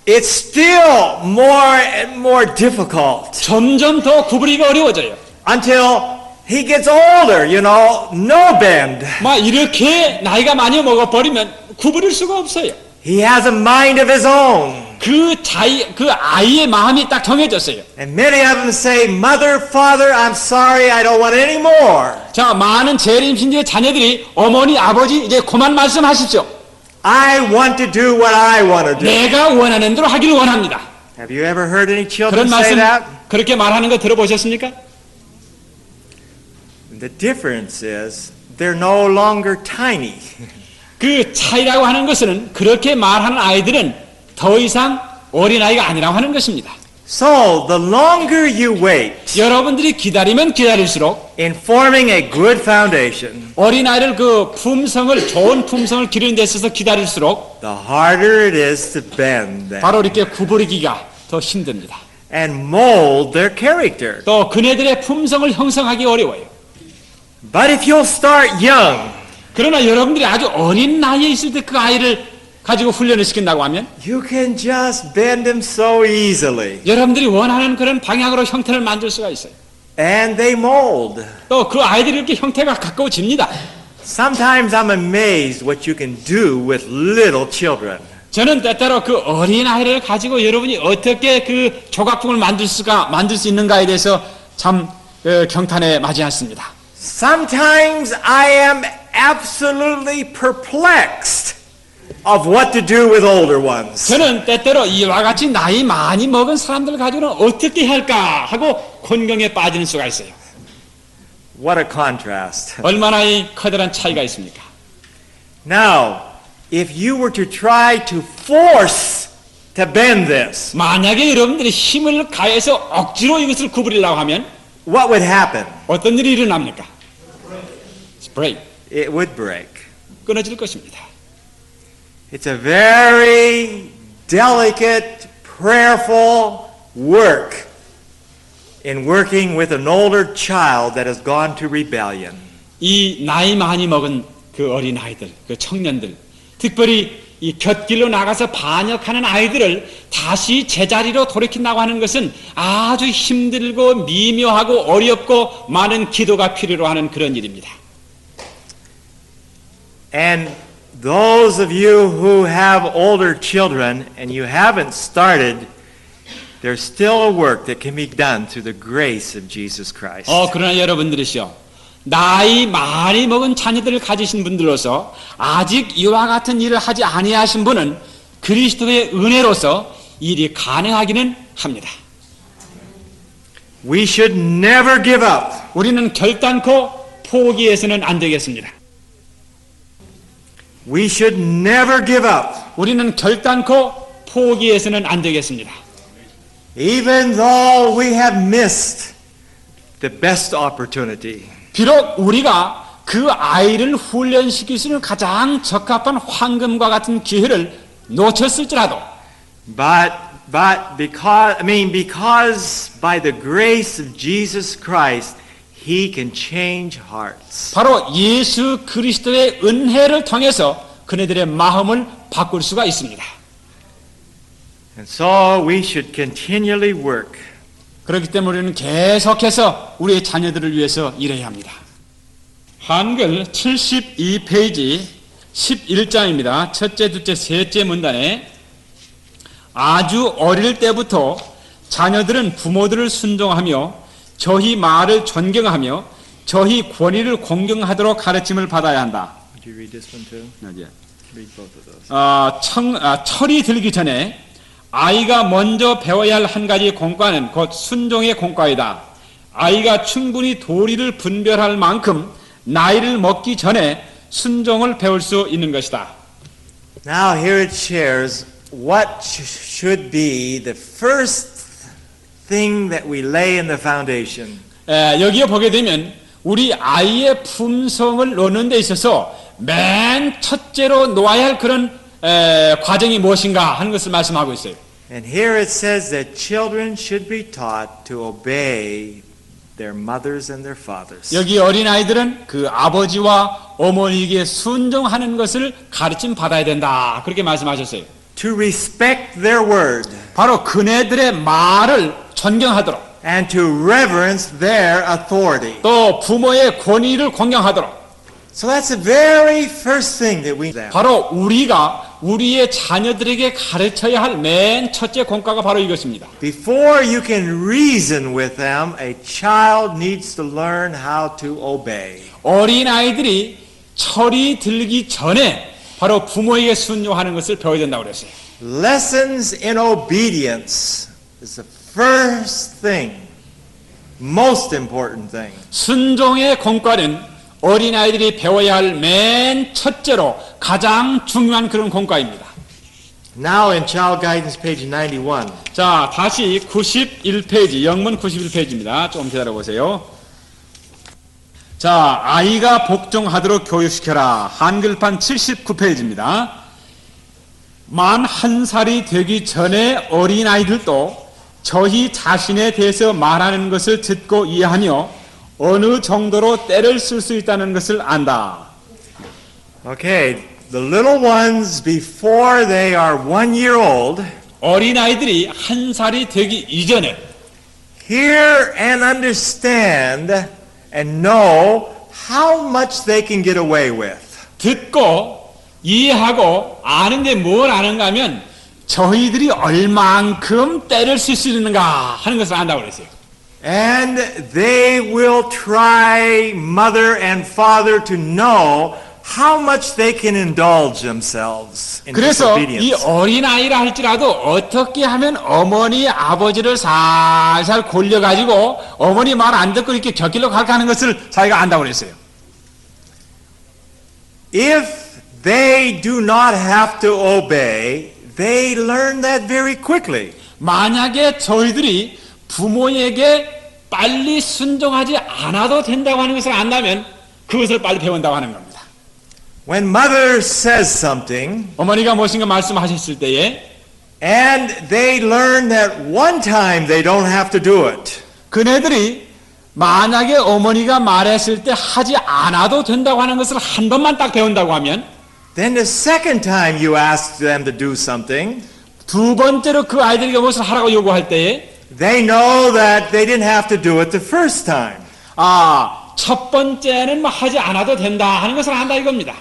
it's still more and more difficult 점점 더 구부리기가 어려워져요. until he gets older, no bend. 막 이렇게 나이가 많이 먹어버리면 구부릴 수가 없어요. He has a mind of his own. 그 아이의 마음이 딱 정해졌어요. And many of them say, Mother, Father, I'm sorry, I don't want any more. 자, 많은 재림신주의 자녀들이 어머니, 아버지 이제 그만 말씀하십시오. I want to do what I want to do. 내가 원하는 대로 하기를 원합니다. Have you ever heard any 그런 children say 말씀 that? 그렇게 말하는 거 들어보셨습니까? The difference is they're no longer tiny. 그 차이라고 하는 것은 그렇게 말하는 아이들은 더 이상 어린아이가 아니라고 하는 것입니다. So, the longer you wait 여러분들이 기다리면 기다릴수록 in forming a good foundation, 어린아이를 그 품성을 좋은 품성을 기르는 데 있어서 기다릴수록 the harder it is to bend them 바로 이렇게 구부리기가 더 힘듭니다. and mold their character. 또 그네들의 품성을 형성하기 어려워요. But if you'll start young, 그러나 여러분들이 아주 어린 나이에 있을 때 그 아이를 가지고 훈련을 시킨다고 하면 you can just bend them so easily. 여러분들이 원하는 그런 방향으로 형태를 만들 수가 있어요. And they mold. 또 그 아이들이 이렇게 형태가 가까워집니다. Sometimes I'm amazed what you can do with little children. 저는 때때로 그 어린 아이를 가지고 여러분이 어떻게 그 조각품을 만들 수 있는가에 대해서 참 경탄에 맞지 않습니다. Sometimes I am absolutely perplexed of what to do with older ones. 저는 때때로 이와 같이 나이 많이 먹은 사람들 가지고는 어떻게 할까 하고 곤경에 빠지는 수가 있어요. What a contrast. 얼마나 이 커다란 차이가 있습니까? Now, if you were to try to force to bend this, 만약에 여러분들이 힘을 가해서 억지로 이것을 구부리려고 하면 what would happen? 어떤 일이 일어납니까? break. It would break. 끊어질 것입니다. It's a very delicate, prayerful work in working with an older child that has gone to rebellion. 이 나이 많이 먹은 그 어린 아이들, 그 청년들, 특별히 이 곁길로 나가서 반역하는 아이들을 다시 제자리로 돌이킨다고 하는 것은 아주 힘들고 미묘하고 어렵고 많은 기도가 필요로 하는 그런 일입니다. And those of you who have older children and you haven't started, there's still a work that can be done through the grace of Jesus Christ. 그러나 여러분들이시요, 나이 많이 먹은 자녀들을 가지신 분들로서 아직 이와 같은 일을 하지 아니하신 분은 그리스도의 은혜로서 일이 가능하기는 합니다. We should never give up. 우리는 결단코 포기해서는 안 되겠습니다. We should never give up. 우리는 결단코 포기해서는 안 되겠습니다. Even though we have missed the best opportunity. 비록 우리가 그 아이를 훈련시킬 수 있는 가장 적합한 황금과 같은 기회를 놓쳤을지라도 But because by the grace of Jesus Christ, He can change hearts. 바로 예수 그리스도의 은혜를 통해서 그네들의 마음을 바꿀 수가 있습니다. And so we should continually work. 그렇기 때문에 우리는 계속해서 우리의 자녀들을 위해서 일해야 합니다. 한글 72페이지 11장입니다. 첫째, 둘째, 셋째 문단에 아주 어릴 때부터 자녀들은 부모들을 순종하며 저희 말을 존경하며 저희 권위를 공경하도록 가르침을 받아야 한다. Would you read this one too? Read both of those. 철이 들기 전에 아이가 먼저 배워야 할 한 가지 공과는 곧 순종의 공과이다. 아이가 충분히 도리를 분별할 만큼 나이를 먹기 전에 순종을 배울 수 있는 것이다. Now here it shares what should be the first thing that we lay in the foundation. 여기에 보게 되면 우리 아이의 품성을 놓는 데 있어서 맨 첫째로 놓아야 할 그런 과정이 무엇인가 하는 것을 말씀하고 있어요. And here it says that children should be taught to obey their mothers and their fathers. 여기 어린아이들은 그 아버지와 어머니에게 순종하는 것을 가르침 받아야 된다. 그렇게 말씀하셨어요. To respect their word. 바로 그네들의 말을 존경하도록. And to reverence their authority. 또 부모의 권위를 공경하도록. So that's the very first thing that we do. 바로 우리가 우리의 자녀들에게 가르쳐야 할 맨 첫째 공과가 바로 이것입니다. Before you can reason with them, a child needs to learn how to obey. 어린아이들이 철이 들기 전에 바로 부모에게 순종하는 것을 배워야 된다고 그랬어요. Lessons in obedience is the first thing, most important thing. 순종의 공과는 어린아이들이 배워야 할 맨 첫째로 가장 중요한 그런 공과입니다. Now in Child Guidance, page 91. 자, 다시 91페이지, 영문 91페이지입니다. 조금 기다려보세요. 자, 아이가 복종하도록 교육시켜라. 한글판 79페이지입니다. 만 1살이 되기 전에 어린아이들도 저희 자신에 대해서 말하는 것을 듣고 이해하며 어느 정도로 때를 쓸 수 있다는 것을 안다. Okay, the little ones before they are 1 year old 어린아이들이 1살이 되기 이전에 hear and understand and know how much they can get away with. 듣고 이해하고 아는데 뭘 아는가 하면 저희들이 얼만큼 때를 쓸 수 있는가 하는 것을 안다고 그랬어요. And they will try mother and father to know how much they can indulge themselves in 그래서 이 disobedience. 어린아이라 할지라도 어떻게 하면 어머니 아버지를 살살 골려가지고 어머니 말 안 듣고 이렇게 곁길로 갈까 하는 것을 자기가 안다고 그랬어요. If they do not have to obey, they learn that very quickly. 만약에 저희들이 부모에게 빨리 순종하지 않아도 된다고 하는 것을 안다면 그것을 빨리 배운다고 하는 겁니다. When mother says something 어머니가 무엇인가 말씀하셨을 때에 and they learn that one time they don't have to do it, 그네들이 만약에 어머니가 말했을 때 하지 않아도 된다고 하는 것을 한 번만 딱 배운다고 하면 then the second time you ask them to do something, 두 번째로 그 아이들에게 무엇을 하라고 요구할 때에 they know that they didn't have to do it the first time. 첫 번째는 뭐 하지 않아도 된다 하는 것을 안다 이겁니다.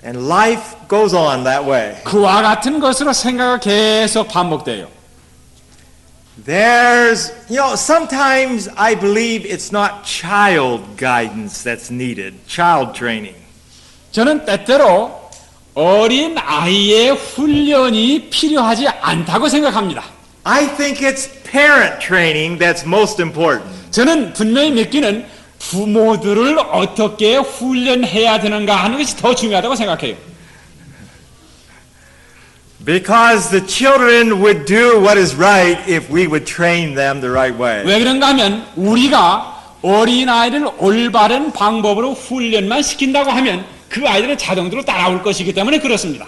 And life goes on that way. 그와 같은 것으로 생각이 계속 반복돼요. There's, sometimes I believe it's not child guidance that's needed, child training. 저는 때때로 어린 아이의 훈련이 필요하지 않다고 생각합니다. I think it's parent training that's most important. 저는 분명히 믿기는 부모들을 어떻게 훈련해야 되는가 하는 것이 더 중요하다고 생각해요. Because the children would do what is right if we would train them the right way. 왜 그런가 하면 우리가 어린아이를 올바른 방법으로 훈련만 시킨다고 하면 그 아이들은 자동적으로 따라올 것이기 때문에 그렇습니다.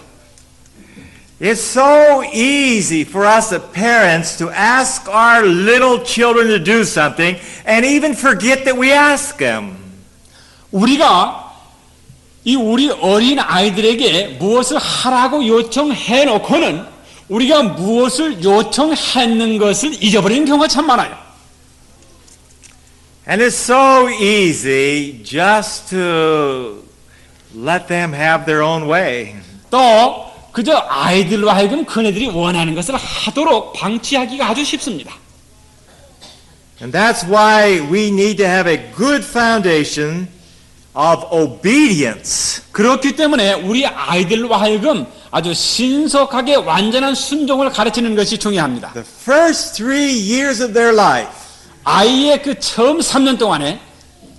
It's so easy for us as parents to ask our little children to do something and even forget that we asked them. 우리가 우리 어린 아이들에게 무엇을 하라고 요청해 놓고는 우리가 무엇을 요청했는 것을 잊어버리는 경우가 참 많아요. And it's so easy just to let them have their own way. 또 그저 아이들로 하여금 그네들이 원하는 것을 하도록 방치하기가 아주 쉽습니다. And that's why we need to have a good foundation of obedience. 그렇기 때문에 우리 아이들로 하여금 아주 신속하게 완전한 순종을 가르치는 것이 중요합니다. The first 3 years of their life, 아이의 그 처음 3년 동안에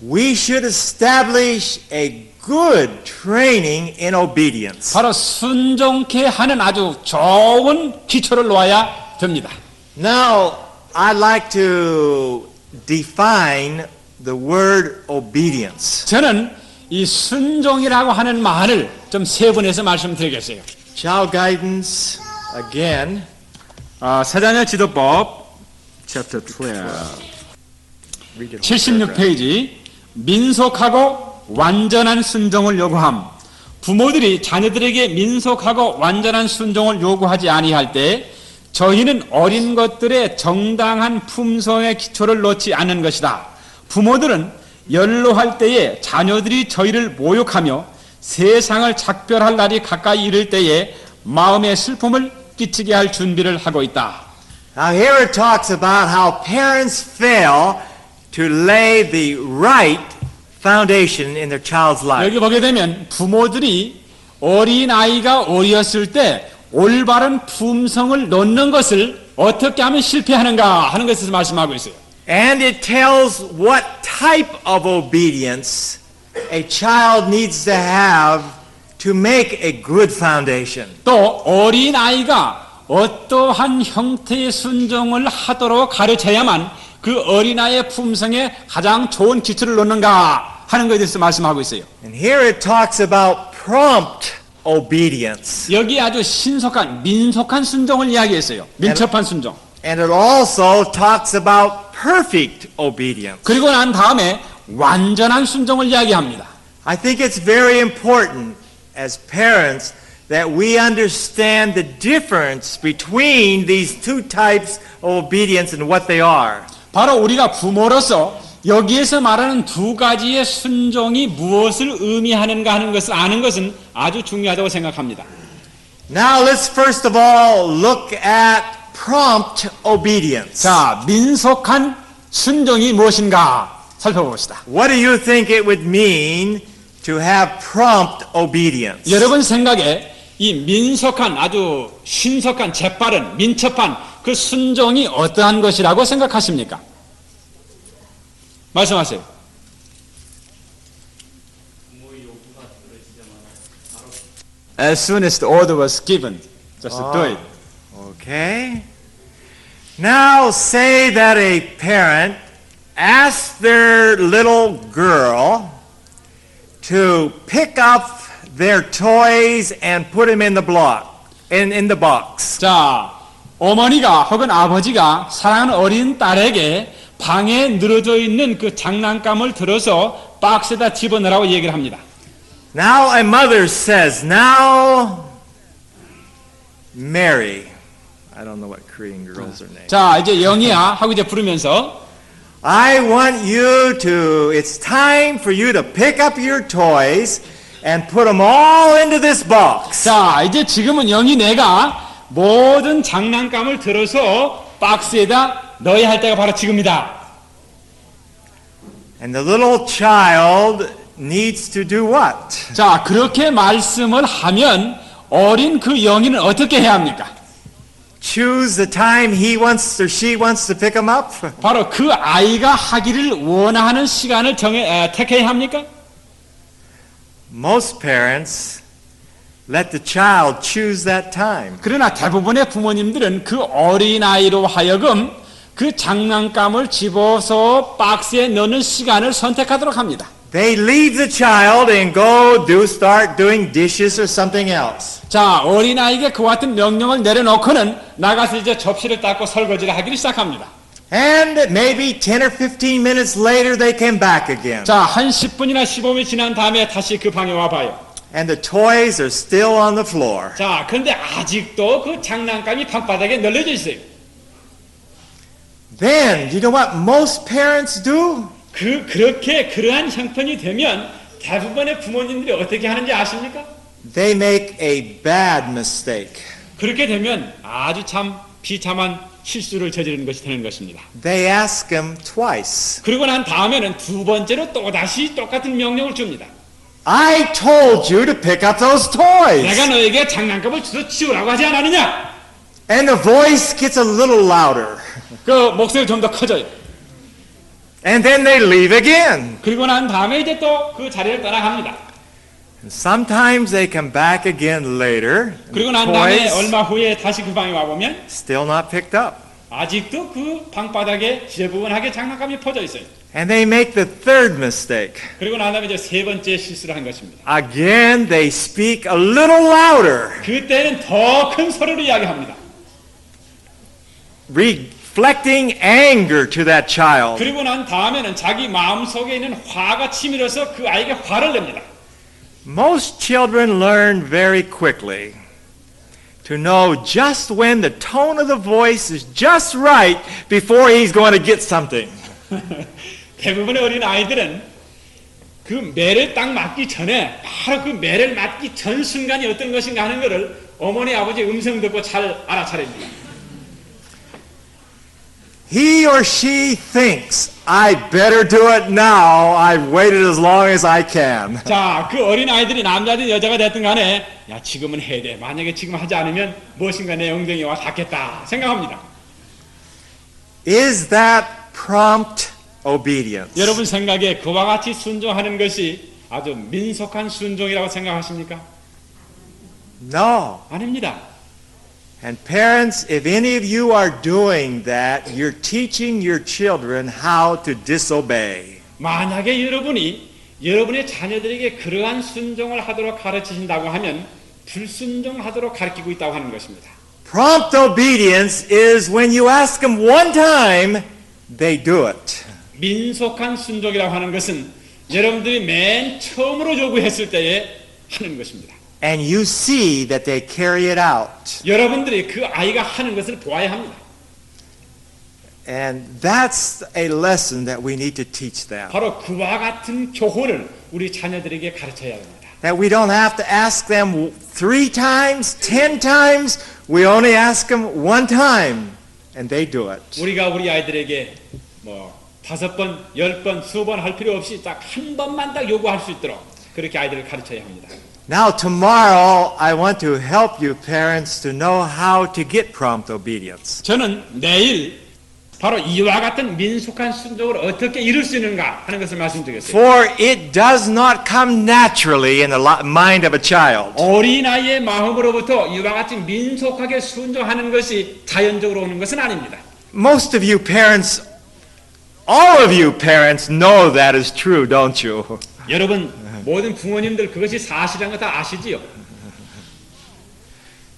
we should establish a good training in obedience. 바로 순종케 하는 아주 좋은 기초를 놓아야 됩니다. Now, I'd like to define the word obedience. 저는 이 순종이라고 하는 말을 좀 세분해서 말씀드리겠어요. Child guidance, again, 세자녀 지도법 chapter 12 76페이지 민속하고 완전한 순종을 요구함. 부모들이 자녀들에게 민속하고 완전한 순종을 요구하지 아니할 때 저희는 어린 것들의 정당한 품성의 기초를 놓지 않는 것이다. 부모들은 연로할 때에 자녀들이 저희를 모욕하며 세상을 작별할 날이 가까이 이를 때에 마음의 슬픔을 끼치게 할 준비를 하고 있다. Now here it talks about how parents fail to lay the right foundation in their child's life. 여기 보게 되면 부모들이 어린아이가 어렸을 때 올바른 품성을 놓는 것을 어떻게 하면 실패하는가 하는 것을 말씀하고 있어요. And it tells what type of obedience a child needs to have to make a good foundation. 또 어린아이가 어떠한 형태의 순종을 하도록 가르쳐야만 그 어린아이의 품성에 가장 좋은 기초를 놓는가 하는 것에 대해서 말씀하고 있어요. And here it talks about prompt obedience. 여기 아주 신속한 민속한 순종을 이야기했어요. 민첩한 순종. And it also talks about perfect obedience. 그리고 난 다음에 완전한 순종을 이야기합니다. I think it's very important as parents that we understand the difference between these two types of obedience and what they are. 바로 우리가 부모로서 여기에서 말하는 두 가지의 순종이 무엇을 의미하는가 하는 것을 아는 것은 아주 중요하다고 생각합니다. Now let's first of all look at prompt obedience. 자, 민속한 순종이 무엇인가 살펴봅시다. What do you think it would mean to have prompt obedience? 여러분 생각에 이 민속한 아주 신속한 재빠른 민첩한 그 순종이 어떠한 것이라고 생각하십니까? 말씀하세요. As soon as the order was given, just do it. Okay. Now say that a parent asks their little girl to pick up their toys and put them in the block, in the box. 자, 어머니가 혹은 아버지가 사랑하는 어린 딸에게 방에 늘어져 있는 그 장난감을 들어서 박스에다 집어넣으라고 얘기를 합니다. Now a mother says, now Mary, I don't know what Korean girls are named. 자, 이제 영희야 하고 이제 부르면서 I want you to, it's time for you to pick up your toys and put them all into this box. 자, 이제 지금은 영희 내가 모든 장난감을 들어서 박스에다 넣어야 할 때가 바로 지금이다. And the little child needs to do what? 자, 그렇게 말씀을 하면 어린 그 영희는 어떻게 해야 합니까? Choose the time he wants or she wants to pick them up? 바로 그 아이가 하기를 원하는 시간을 택해야 합니까? Most parents let the child choose that time. 그러나 대부분의 부모님들은 그 어린아이로 하여금 그 장난감을 집어서 박스에 넣는 시간을 선택하도록 합니다. They leave the child and start doing dishes or something else. 자, 어린아이에게 그와 같은 명령을 내려놓고는 나가서 이제 접시를 닦고 설거지를 하기를 시작합니다. And maybe 10 or 15 minutes later they came back again. 자, 한 10분이나 15분이 지난 다음에 다시 그 방에 와봐요. And the toys are still on the floor. 자, 그런데 아직도 그 장난감이 방바닥에 널려져 있어요. Then, you know what most parents do? 그렇게 그러한 형편이 되면 대부분의 부모님들이 어떻게 하는지 아십니까? They make a bad mistake. 그렇게 되면 아주 참 비참한 실수를 저지르는 것이 되는 것입니다. They ask him twice. 그리고 난 다음에는 두 번째로 또다시 똑같은 명령을 줍니다. I told you to pick up those toys. 내가 너에게 장난감을 주워 치우라고 하지 않았느냐? And the voice gets a little louder. 그 목소리가 좀 더 커져요. And then they leave again. 그리고 난 다음에 이제 또 그 자리를 떠나갑니다. And sometimes they come back again later. And 그리고 the 난 다음에 toys 얼마 후에 다시 그 방에 와보면 still not picked up. 아직도 그 방바닥에 지저분하게 장난감이 퍼져 있어요. And they make the third mistake. 그리고 난 다음에 이제 세 번째 실수를 한 것입니다. Again, they speak a little louder, 그때는 더 큰 소리로 이야기합니다. reflecting anger to that child. 그리고 난 다음에는 자기 마음속에 있는 화가 치밀어서 그 아이에게 화를 냅니다. Most children learn very quickly to know just when the tone of the voice is just right before he's going to get something. 대부분의 어린 아이들은 그 매를 딱 맞기 전에 바로 그 매를 맞기 전 순간이 어떤 것인가 하는 것을 어머니 아버지 음성 듣고 잘 알아차립니다. He or she thinks, I better do it now. I've waited as long as I can. 자, 그 어린 아이들이 남자든 여자가 됐든 간에 야 지금은 해야 돼. 만약에 지금 하지 않으면 무엇인가 내 엉덩이에 와 닿겠다 생각합니다. Is that prompt obedience? 여러분 생각에 그와 같이 순종하는 것이 아주 민속한 순종이라고 생각하십니까? No. 아닙니다. And parents, if any of you are doing that, you're teaching your children how to disobey. 만약에 여러분이 여러분의 자녀들에게 그러한 순종을 하도록 가르치신다고 하면 불순종하도록 가르치고 있다고 하는 것입니다. Prompt obedience is when you ask them one time, they do it. 민속한 순종이라고 하는 것은 여러분들이 맨 처음으로 요구했을 때에 하는 것입니다. And you see that they carry it out. 여러분들이 그 아이가 하는 것을 보아야 합니다. And that's a lesson that we need to teach them. 바로 그와 같은 교훈을 우리 자녀들에게 가르쳐야 합니다. That we don't have to ask them 3 times, 10 times. We only ask them 1 time, and they do it. 우리가 우리 아이들에게 5번, 10번, 수번 할 필요 없이 딱 한 번만 딱 요구할 수 있도록 그렇게 아이들을 가르쳐야 합니다. Now tomorrow I want to help you parents to know how to get prompt obedience. 저는 내일 바로 이와 같은 민속한 순종을 어떻게 이룰 수 있는가 하는 것을 말씀드리겠습니다. For it does not come naturally in the mind of a child. 어린아이의 마음으로부터 이와 같이 민속하게 순종하는 것이 자연적으로 오는 것은 아닙니다. Most of you parents, all of you parents know that is true, don't you? 여러분 모든 부모님들 그것이 사실인 거 다 아시지요?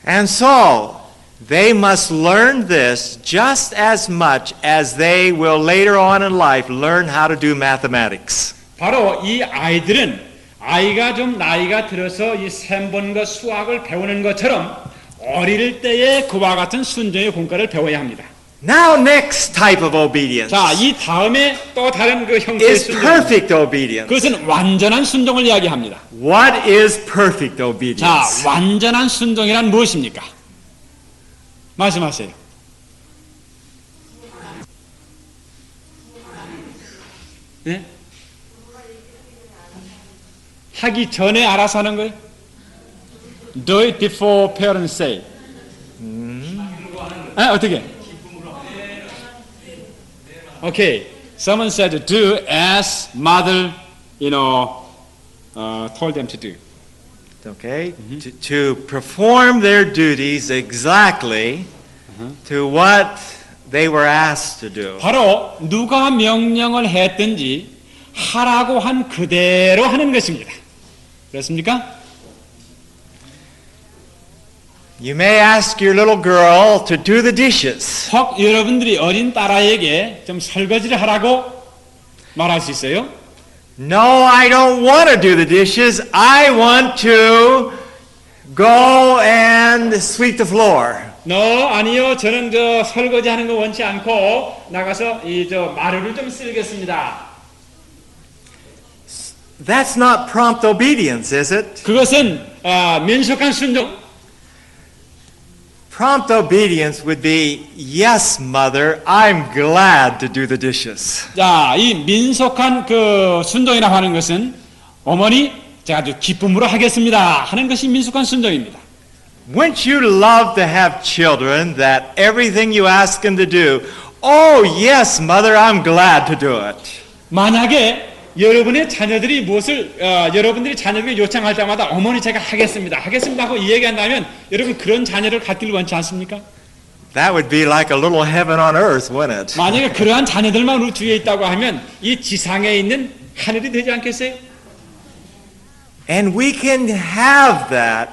And so they must learn this just as much as they will later on in life learn how to do mathematics. 바로 이 아이들은 아이가 좀 나이가 들어서 이 셈본과 수학을 배우는 것처럼 어릴 때에 그와 같은 순종의 공과를 배워야 합니다. Now next type of obedience 자, 이 다음에 또 다른 그 형태의 is 순종. perfect obedience. 그것은 완전한 순종을 이야기합니다. What is perfect 자, obedience? 완전한 순종이란 무엇입니까? 말씀하세요. 네? 하기 전에 알아서 하는 거예요? Do it before parents say. 어떻게? Okay. Someone said do as mother, told them to do. Okay, to perform their duties exactly to what they were asked to do. 바로 누가 명령을 했든지 하라고 한 그대로 하는 것입니다. 그렇습니까? You may ask your little girl to do the dishes. 혹 여러분들이 어린 딸아이에게 좀 설거지를 하라고 말할 수 있어요? No, I don't want to do the dishes. I want to go and sweep the floor. 아니요. 저는 설거지 하는 거 원치 않고 나가서 마루를 좀 쓸겠습니다. That's not prompt obedience, is it? 그것은 민속한 순종. Prompt obedience would be, yes, mother, I'm glad to do the dishes. 자, 이 민속한 그 순종이라고 하는 것은 어머니 제가 아주 기쁨으로 하겠습니다 하는 것이 민속한 순종입니다. Wouldn't you love to have children that everything you ask them to do, oh, yes, mother, I'm glad to do it. 만약에 여러분의 자녀들이 여러분들이 자녀에게 요청할 때마다 어머니 제가 하겠습니다 하고 이야기한다면 여러분 그런 자녀를 갖기를 원치 않습니까? That would be like a little heaven on earth, wouldn't it? 만약에 그러한 자녀들만 우리 주위에 있다고 하면 이 지상에 있는 하늘이 되지 않겠어요? And we can have that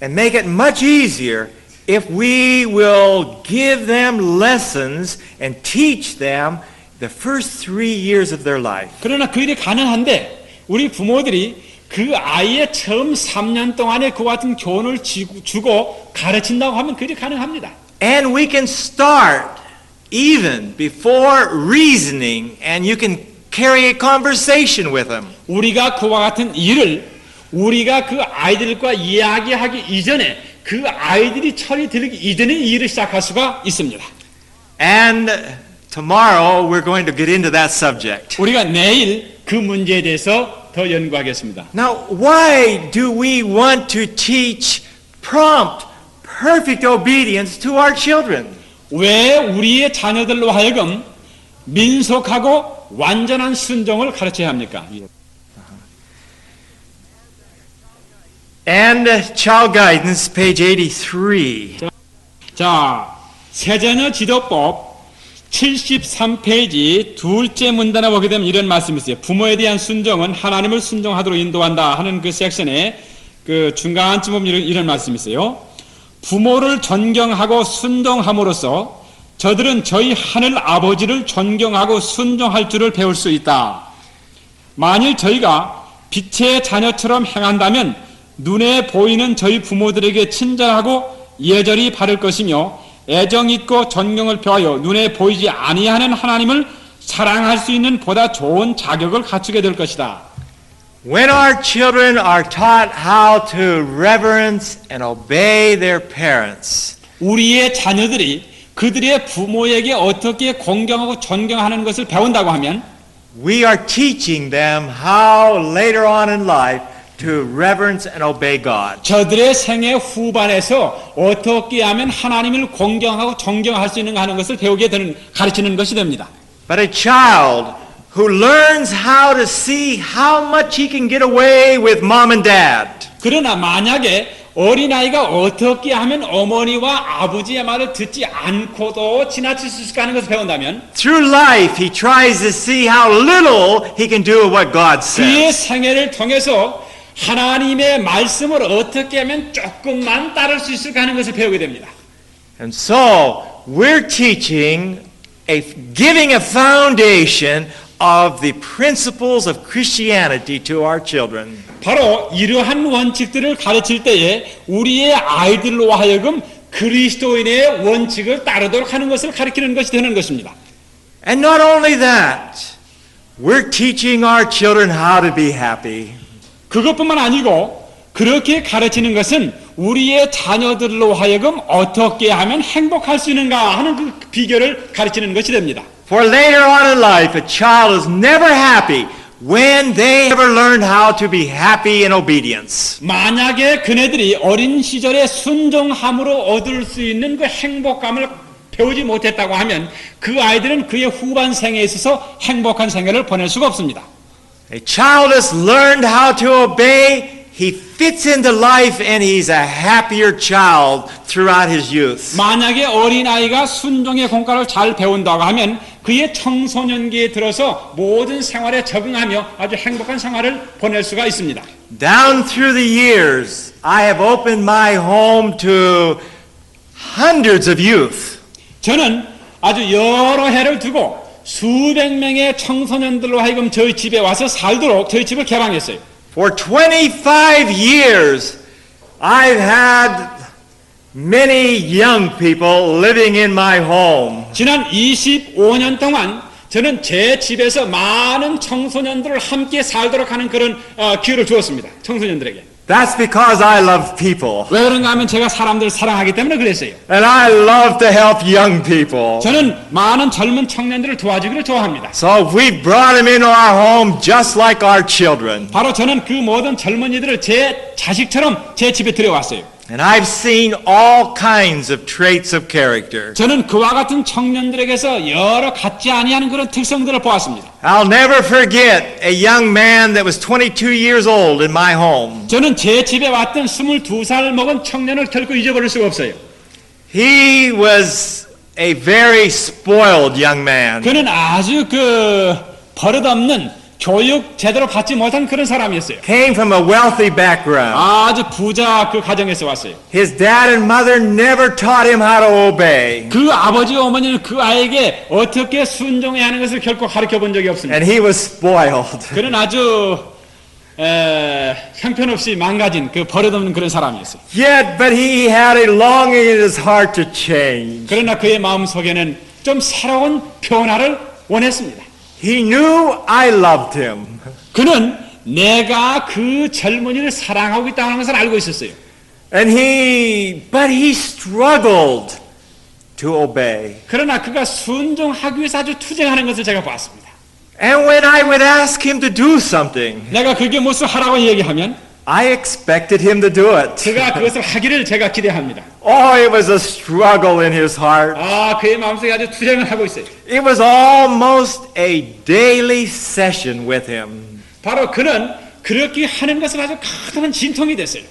and make it much easier if we will give them lessons and teach them the first 3 years of their life. 그러나 그 일이 가능한데 우리 부모들이 그 아이의 처음 3년 동안에 그와 같은 교훈을 주고 가르친다고 하면 그 일이 가능합니다. And we can start even before reasoning and you can carry a conversation with them. 우리가 그와 같은 일을 우리가 그 아이들과 이야기하기 이전에 그 아이들이 철이 들기 이전에 이 일을 시작할 수가 있습니다. And tomorrow we're going to get into that subject. 우리가 내일 그 문제에 대해서 더 연구하겠습니다. Now, why do we want to teach prompt, perfect obedience to our children? 왜 우리의 자녀들로 하여금 민속하고 완전한 순종을 가르쳐야 합니까? And child guidance, page 83. 자, 세자녀 지도법 73페이지 둘째 문단에 보게 되면 이런 말씀이 있어요. 부모에 대한 순종은 하나님을 순종하도록 인도한다 하는 그 섹션에 그 중간쯤 보면 이런 말씀이 있어요. 부모를 존경하고 순종함으로써 저들은 저희 하늘 아버지를 존경하고 순종할 줄을 배울 수 있다. 만일 저희가 빛의 자녀처럼 행한다면 눈에 보이는 저희 부모들에게 친절하고 예절이 바를 것이며 애정 있고 존경을 표하여 눈에 보이지 아니하는 하나님을 사랑할 수 있는 보다 좋은 자격을 갖추게 될 것이다. When our children are taught how to reverence and obey their parents, 우리의 자녀들이 그들의 부모에게 어떻게 공경하고 존경하는 것을 배운다고 하면 we are teaching them how later on in life to reverence and obey God. 저들의 생애 후반에서 어떻게 하면 하나님을 공경하고 존경할 수 있는가 하는 것을 배우게 되는, 가르치는 것이 됩니다. But a child who learns how to see how much he can get away with mom and dad, 그러나 만약에 어린아이가 어떻게 하면 어머니와 아버지의 말을 듣지 않고도 지나칠 수 있을까 하는 것을 배운다면 through life he tries to see how little he can do what God 그의 says. 생애를 통해서 하나님의 말씀을 어떻게 하면 조금만 따를 수 있을까 하는 것을 배우게 됩니다. And so we're teaching giving a foundation of the principles of Christianity to our children. 바로 이러한 원칙들을 가르칠 때에 우리의 아이들로 하여금 그리스도인의 원칙을 따르도록 하는 것을 가르치는 것이 되는 것입니다. And not only that, we're teaching our children how to be happy. 그것뿐만 아니고 그렇게 가르치는 것은 우리의 자녀들로 하여금 어떻게 하면 행복할 수 있는가 하는 그 비결을 가르치는 것이 됩니다. For later on in life, a child is never happy when they ever learned how to be happy in obedience. 만약에 그네들이 어린 시절에 순종함으로 얻을 수 있는 그 행복감을 배우지 못했다고 하면 그 아이들은 그의 후반 생에 있어서 행복한 생애를 보낼 수가 없습니다. A child has learned how to obey, he fits into life and he's a happier child throughout his youth. 만약에 어린아이가 순종의 공과를 잘 배운다고 하면 그의 청소년기에 들어서 모든 생활에 적응하며 아주 행복한 생활을 보낼 수가 있습니다. Down through the years, I have opened my home to hundreds of youth. 저는 아주 여러 해를 두고 수백 명의 청소년들로 하여금 저희 집에 와서 살도록 저희 집을 개방했어요. For 25 years, I've had many young people living in my home. 지난 25년 동안 저는 제 집에서 많은 청소년들을 함께 살도록 하는 그런 기회를 주었습니다. 청소년들에게. That's because I love people. 왜 그런가 하면 제가 사람들을 사랑하기 때문에 그랬어요. And I love to help young people. 저는 많은 젊은 청년들을 도와주기를 좋아합니다. So we brought them into our home just like our children. 바로 저는 그 모든 젊은이들을 제 자식처럼 제 집에 들여왔어요. And I've seen all kinds of traits of character. 저는 그와 같은 청년들에게서 여러 같지 아니하는 그런 특성들을 보았습니다. I'll never forget a young man that was 22 years old in my home. 저는 제 집에 왔던 22살 먹은 청년을 결코 잊어버릴 수가 없어요. He was a very spoiled young man. 그는 아주 버릇없는 교육 제대로 받지 못한 그런 사람이었어요. Came from a wealthy background. 아주 부자 그 가정에서 왔어요. His dad and mother never taught him how to obey. 그 아버지와 어머니는 그 아이에게 어떻게 순종해야 하는 것을 결코 가르쳐 본 적이 없습니다. And he was spoiled. 그는 아주 형편없이 망가진 그 버릇없는 그런 사람이었어요. Yet, but he had a longing in his heart to change. 그러나 그의 마음속에는 좀 새로운 변화를 원했습니다. He knew I loved him. 그는 내가 그 젊은이를 사랑하고 있다는 것을 알고 있었어요. But he struggled to obey. 그러나 그가 순종하기 위해서 아주 투쟁하는 것을 제가 봤습니다. And when I would ask him to do something, 내가 그게 무엇을 하라고 얘기하면 I expected him to do it. 그가 그것을 하기를 제가 기대합니다. Oh, it was a struggle in his heart. 그의 마음속에 아주 투쟁을 하고 있어요. It was almost a daily session with him. 바로 그는 그렇게 하는 것은 아주 큰 진통이 됐어요.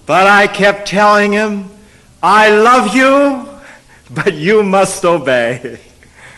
But I kept telling him, I love you but you must obey.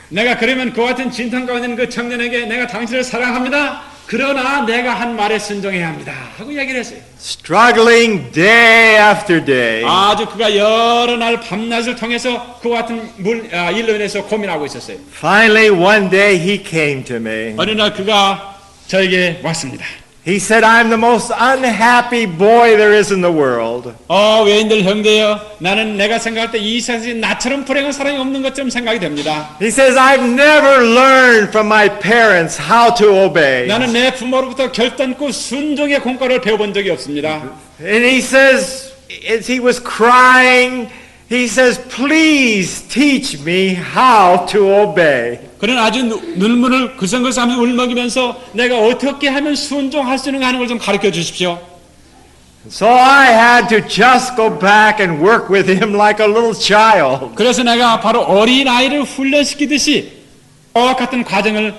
내가 그러면 그와 같은 진통 가운데 있는 그 청년에게 내가 당신을 사랑합니다. 그러나 내가 한 말에 순종해야 합니다. 하고 이야기를 했어요. Struggling day after day. 아주 그가 여러 날 밤낮을 통해서 그와 같은 일로 인해서 고민하고 있었어요. Finally, one day he came to me. 어느 날 그가 저에게 왔습니다. He said, I'm the most unhappy boy there is in the world. 외인들 형제여, 나는 내가 생각할 때 이 세상에 나처럼 불행한 사람이 없는 것처럼 생각이 됩니다. He says, I've never learned from my parents how to obey. 나는 내 부모로부터 결단코 순종의 공과를 배워본 적이 없습니다. And he says, as he was crying, he says, please teach me how to obey. 그는 아주 눈물을 그성그성하면서 울먹이면서 내가 어떻게 하면 순종할 수 있는가 하는 걸 좀 가르쳐 주십시오. So I had to just go back and work with him like a little child. 그래서 내가 바로 어린아이를 훈련시키듯이 그와 같은 과정을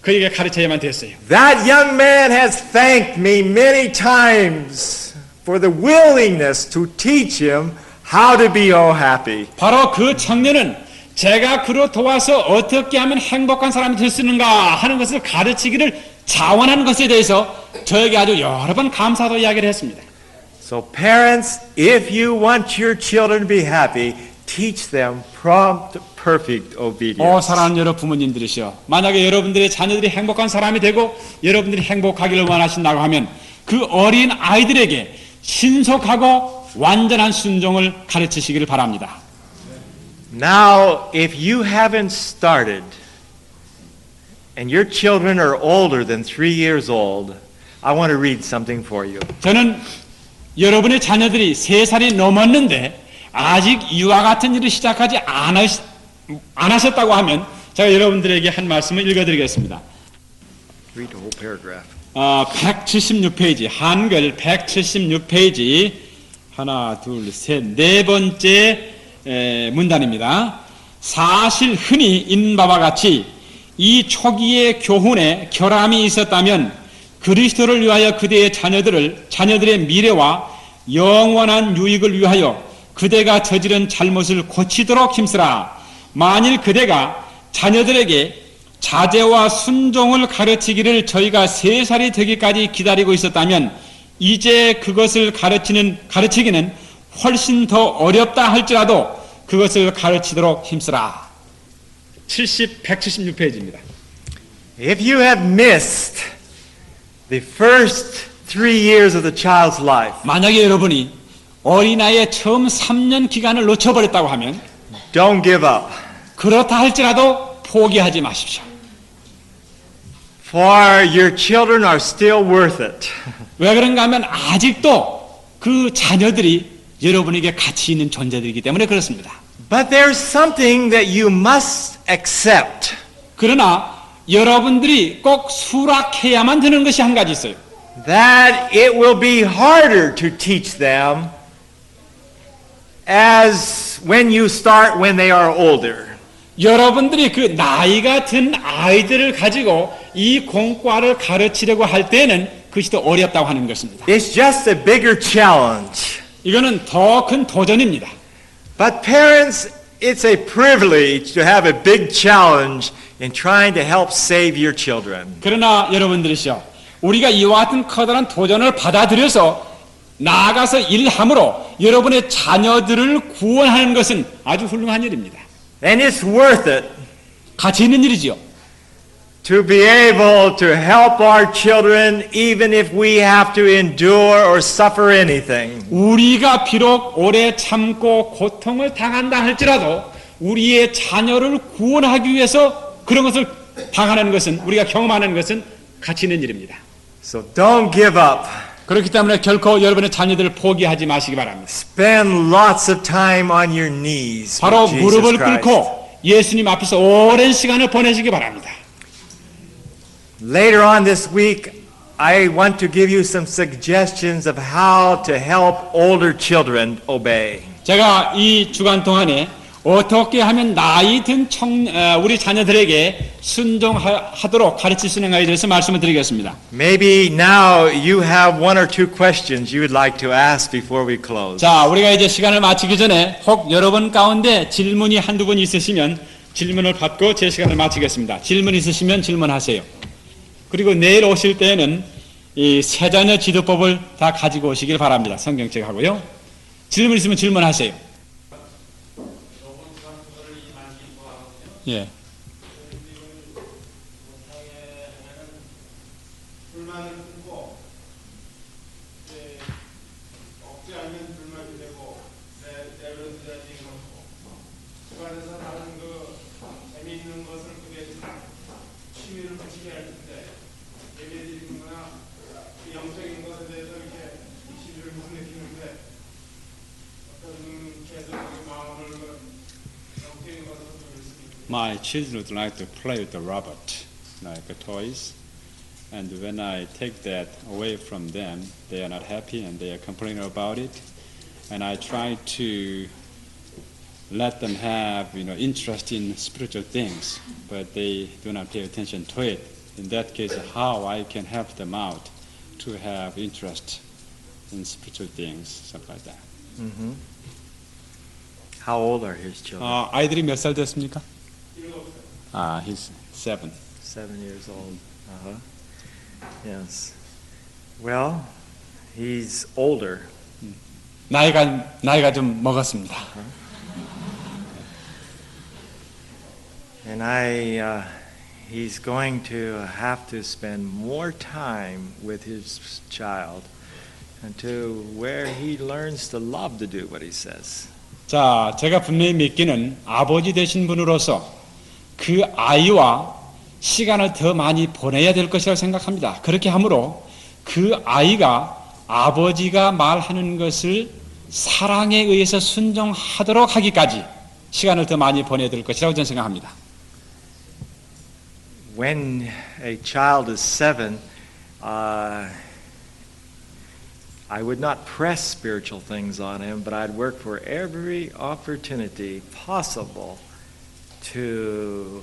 그에게 가르쳐야만 됐어요. That young man has thanked me many times for the willingness to teach him how to be all happy. 바로 그 청년은 제가 그로 도와서 어떻게 하면 행복한 사람이 될 수 있는가 하는 것을 가르치기를 자원하는 것에 대해서 저에게 아주 여러 번 감사도 이야기를 했습니다. So parents, if you want your children to be happy, teach them prompt, perfect obedience. 사랑하는 여러 부모님들이시여, 만약에 여러분들의 자녀들이 행복한 사람이 되고 여러분들이 행복하기를 원하신다고 하면 그 어린 아이들에게 신속하고 완전한 순종을 가르치시기를 바랍니다. Now, if you haven't started and your children are older than 3 years old, I want to read something for you. 저는 여러분의 자녀들이 3살이 넘었는데 아직 이와 같은 일을 시작하지 않으셨다고 하면 제가 여러분들에게 한 말씀을 읽어드리겠습니다. Read the whole paragraph. 176페이지, 한글 176페이지, 하나, 둘, 셋, 네 번째 문단입니다. 사실 흔히 있는 바와 같이 이 초기의 교훈에 결함이 있었다면 그리스도를 위하여 그대의 자녀들의 미래와 영원한 유익을 위하여 그대가 저지른 잘못을 고치도록 힘쓰라. 만일 그대가 자녀들에게 자제와 순종을 가르치기를 저희가 3살이 되기까지 기다리고 있었다면 이제 그것을 가르치기는 훨씬 더 어렵다 할지라도 그것을 가르치도록 힘쓰라. 176페이지입니다. If you have missed the first 3 years of the child's life, 만약에 여러분이 어린아이의 처음 3년 기간을 놓쳐버렸다고 하면 don't give up. 그렇다 할지라도 포기하지 마십시오. For your children are still worth it. 왜 그런가 하면 아직도 그 자녀들이 여러분에게 가치 있는 존재들이기 때문에 그렇습니다. But there's something that you must accept. 그러나 여러분들이 꼭 수락해야만 되는 것이 한 가지 있어요. That it will be harder to teach them as when you start when they are older. 여러분들이 그 나이가 든 아이들을 가지고 이 공과를 가르치려고 할 때는 그것이 더 어렵다고 하는 것입니다. It's just a bigger challenge. 이거는 더 큰 도전입니다. But parents, it's a privilege to have a big challenge in trying to help save your children. 그러나 여러분들이시여, 우리가 이와 같은 커다란 도전을 받아들여서 나아가서 일함으로 여러분의 자녀들을 구원하는 것은 아주 훌륭한 일입니다. And it's worth it 가치 있는 일이지요. to be able to help our children even if we have to endure or suffer anything. 우리가 비록 오래 참고 고통을 당한다 할지라도 우리의 자녀를 구원하기 위해서 그런 것을 당하는 것은, 우리가 경험하는 것은 가치 있는 일입니다. So don't give up. 그렇기 때문에 결코 여러분의 자녀들을 포기하지 마시기 바랍니다. Spend lots of time on your knees 바로 with Jesus 무릎을 Christ. 꿇고 예수님 앞에서 오랜 시간을 보내시기 바랍니다. Later on this week, I want to give you some suggestions of how to help older children obey. 제가 이 주간 동안에 어떻게 하면 나이 든 우리 자녀들에게 순종하도록 가르칠 수 있는가에 대해서 말씀을 드리겠습니다. Maybe now you have one or two questions you would like to ask before we close. 자, 우리가 이제 시간을 마치기 전에 혹 여러분 가운데 질문이 한두 분 있으시면 질문을 받고 제 시간을 마치겠습니다. 질문 있으시면 질문하세요. 그리고 내일 오실 때에는 이 세자녀 지도법을 다 가지고 오시길 바랍니다. 성경책 하고요. 질문 있으면 질문하세요. 예. 불만을 품고 억제하면 불만이 되고 내버려두지 않고 주관에서 다른 재미있는 것을 그게 취미를 붙이게 할 텐데 예배드리는 거나 영적인 것에 대해서 이렇게 취미를 못 느끼는데 어떤 개성의 마음을 영적인 것으로 돌릴 수 있는 My children would like to play with the robot, like toys. And when I take that away from them, they are not happy and they are complaining about it. And I try to let them have, interest in spiritual things, but they do not pay attention to it. In that case, how I can help them out to have interest in spiritual things, something like that. How old are his children? 아이들이 몇 살 됐습니까? He's 7. 7 years old. Yes. Well, he's older. 나이가 좀 먹었습니다. And he's going to have to spend more time with his child until where he learns to love to do what he says. 자, 제가 분명히 믿기는 아버지 되신 분으로서 그 아이와 시간을 더 많이 보내야 될 것이라고 생각합니다. 그렇게 함으로 그 아이가 아버지가 말하는 것을 사랑에 의해서 순종하도록 하기까지 시간을 더 많이 보내야 될 것이라고 저는 생각합니다. When a child is 7, I would not press spiritual things on him, but I'd work for every opportunity possible to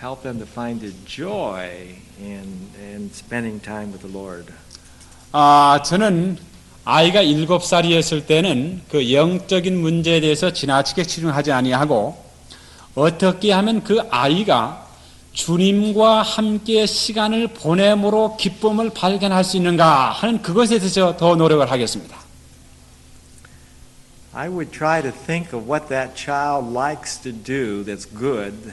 help them to find the joy in spending time with the Lord. 저는 아이가 7살이었을 때는 그 영적인 문제에 대해서 지나치게 치중하지 아니하고 어떻게 하면 그 아이가 주님과 함께 시간을 보냄으로 기쁨을 발견할 수 있는가 하는 그것에 대해서 더 노력을 하겠습니다. I would try to think of what that child likes to do that's good,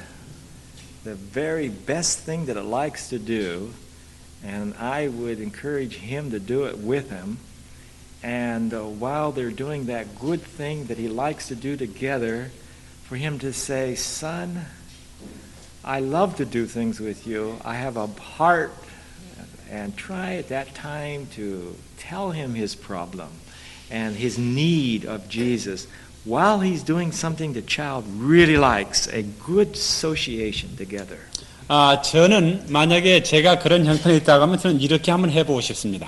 the very best thing that it likes to do, and I would encourage him to do it with him. And while they're doing that good thing that he likes to do together, for him to say, "Son, I love to do things with you. I have a heart," and try at that time to tell him his problem and his need of Jesus while he's doing something the child really likes, a good association together. 저는 만약에 제가 그런 형편이 있다고 하면 저는 이렇게 한번 해보고 싶습니다.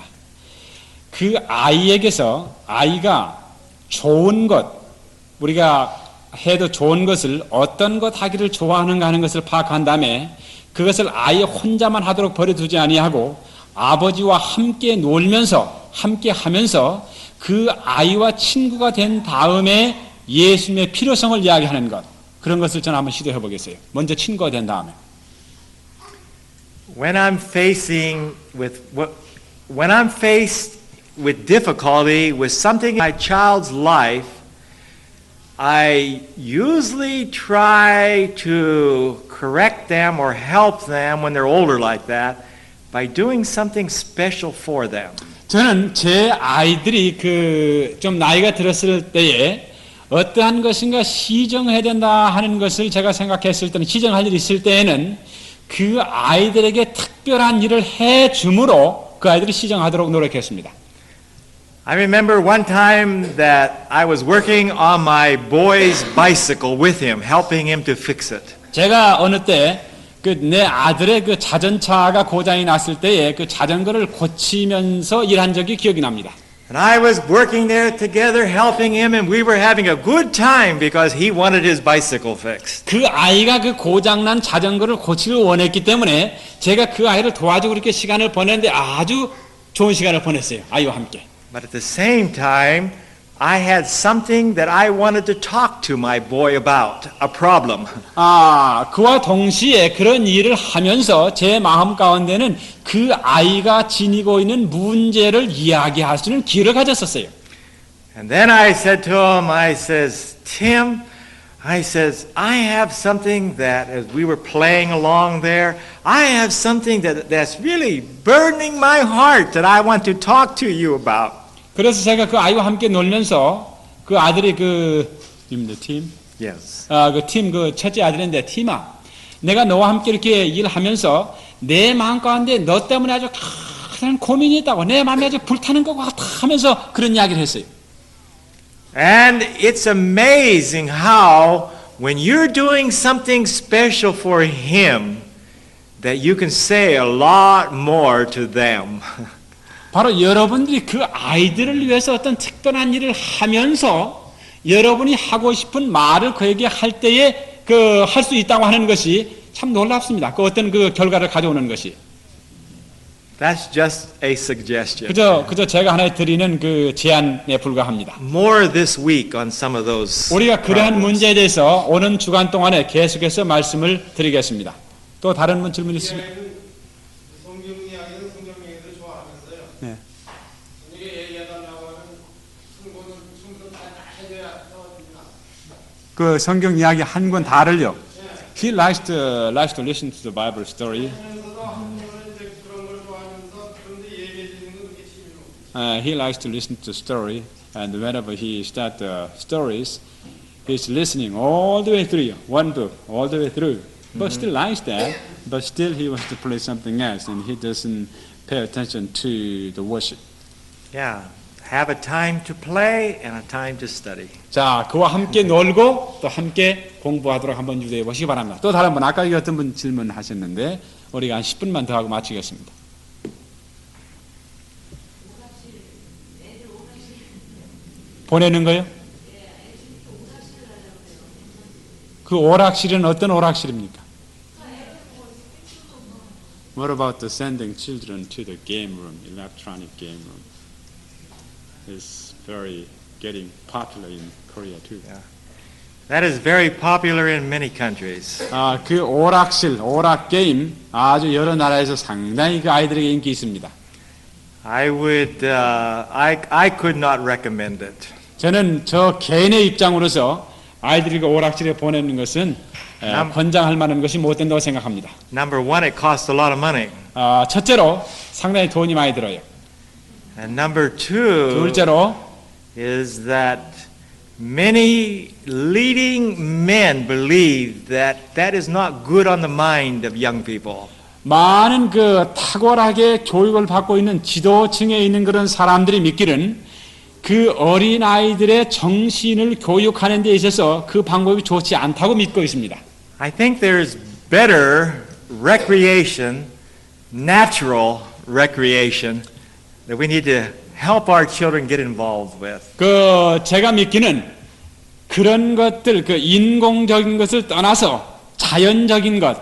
그 아이에게서 아이가 좋은 것, 우리가 해도 좋은 것을 어떤 것 하기를 좋아하는가 하는 것을 파악한 다음에 그것을 아이 혼자만 하도록 버려두지 아니하고 아버지와 함께 놀면서 함께 하면서 그 아이와 친구가 된 다음에 예수님의 필요성을 이야기하는 것, 그런 것을 저는 한번 시도해 보겠어요. 먼저 친구가 된 다음에. When I'm faced with difficulty with something in my child's life, I usually try to correct them or help them when they're older like that by doing something special for them. 저는 제 아이들이 좀 나이가 들었을 때에 어떠한 것인가 시정해야 된다 하는 것을 제가 생각했을 때는, 시정할 일이 있을 때에는 그 아이들에게 특별한 일을 해 줌으로 그 아이들이 시정하도록 노력했습니다. I remember one time that I was working on my boy's bicycle with him, helping him to fix it. 제가 어느 때 내 아들의 그 자전차가 고장이 났을 때에 그 자전거를 고치면서 일한 적이 기억이 납니다. And I was working there together, helping him, and we were having a good time because he wanted his bicycle fixed. 그 아이가 그 고장난 자전거를 고치길 원했기 때문에 제가 그 아이를 도와주고 이렇게 시간을 보냈는데 아주 좋은 시간을 보냈어요. 아이와 함께. But at the same time, I had something that I wanted to talk to my boy about, a problem. 그와 동시에 그런 일을 하면서 제 마음 가운데는 그 아이가 지니고 있는 문제를 이야기할 수 있는 기회를 가졌었어요. And then I said to him, I says, Tim, I says, I have something that as we were playing along there, I have something that's really burdening my heart that I want to talk to you about. 그래서 제가 그 아이와 함께 놀면서 그 아들이 팀? Yes. 그 첫째 아들인데 팀아, 내가 너와 함께 이렇게 일하면서 내 마음 가운데 너 때문에 아주 큰 고민이 있다고 내 마음이 아주 불타는 것 같아 하면서 그런 이야기를 했어요. And it's amazing how when you're doing something special for him that you can say a lot more to them. 바로 여러분들이 그 아이들을 위해서 어떤 특별한 일을 하면서 여러분이 하고 싶은 말을 그에게 할 때에 할 수 있다고 하는 것이 참 놀랍습니다. 그 어떤 그 결과를 가져오는 것이. That's just a suggestion. 그저 제가 하나 드리는 그 제안에 불과합니다. More this week on some of those. 우리가 그러한 problems. 문제에 대해서 오는 주간 동안에 계속해서 말씀을 드리겠습니다. 또 다른 질문 있습니까? 성경 이야기는 성경 얘기를 좋아하면서요. 네. 이게 얘기해달라고 하는 충분 다 해줘야 하거든요. 그 성경 이야기 한 권 다를요. He likes to listen to the Bible story. 하면서도 한편으로는 이제 그런 걸 좋아하면서 그런데 얘기해 주는 건 그게 취미로. He likes to listen to story, and whenever he starts stories, he's listening all the way through one book, all the way through. But still likes that. But still, he wants to play something else, and he doesn't pay attention to the worship. Yeah. Have a time to play and a time to study. 자, 그와 함께 놀고 또 함께 공부하도록 한번 유도해 보시기 바랍니다. 또 다른 분, 아까 어떤 분 질문하셨는데 우리가 한 10분만 더 하고 마치겠습니다. 보내는 거요? 그 오락실은 어떤 오락실입니까? What about the sending children to the game room, electronic game room? It's very getting popular in Korea too. That is very popular in many countries. 그 오락실, 오락 게임 아주 여러 나라에서 상당히 그 아이들에게 인기 있습니다. I could not recommend it. 저는 저 개인의 입장으로서 아이들이 그 오락실에 보내는 것은 권장할 만한 것이 못 된다고 생각합니다. Number one, it costs a lot of money. 첫째로 상당히 돈이 많이 들어요. And number two 둘째로 is that many leading men believe that that is not good on the mind of young people. 많은 그 탁월하게 교육을 받고 있는 지도층에 있는 그런 사람들이 믿기는 그 어린 아이들의 정신을 교육하는 데 있어서 그 방법이 좋지 않다고 믿고 있습니다. I think there's better recreation, natural recreation that we need to help our children get involved with. 제가 믿기는 그런 것들, 그 인공적인 것을 떠나서 자연적인 것,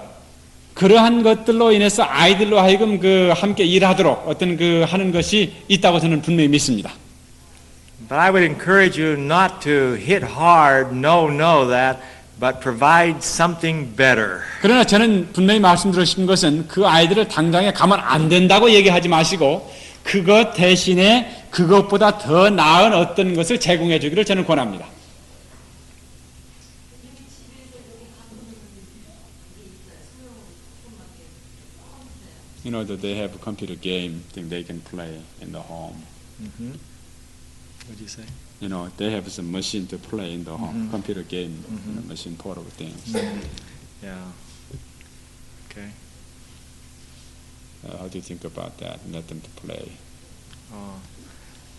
그러한 것들로 인해서 아이들로 하여금 함께 일하도록 어떤 하는 것이 있다고 저는 분명히 믿습니다. But I would encourage you not to hit hard, no that, but provide something better. 그러나 저는 분명히 말씀드리고 싶은 것은 그 아이들을 당장에 가면 안 된다고 얘기하지 마시고 그것 대신에 그것보다 더 나은 어떤 것을 제공해 주기를 저는 권합니다. You know that they have a computer game thing they can play in the home. What did you say? You know, they have some machine to play in the home, computer game, machine portable things. Yeah. Okay. How do you think about that? Let them to play.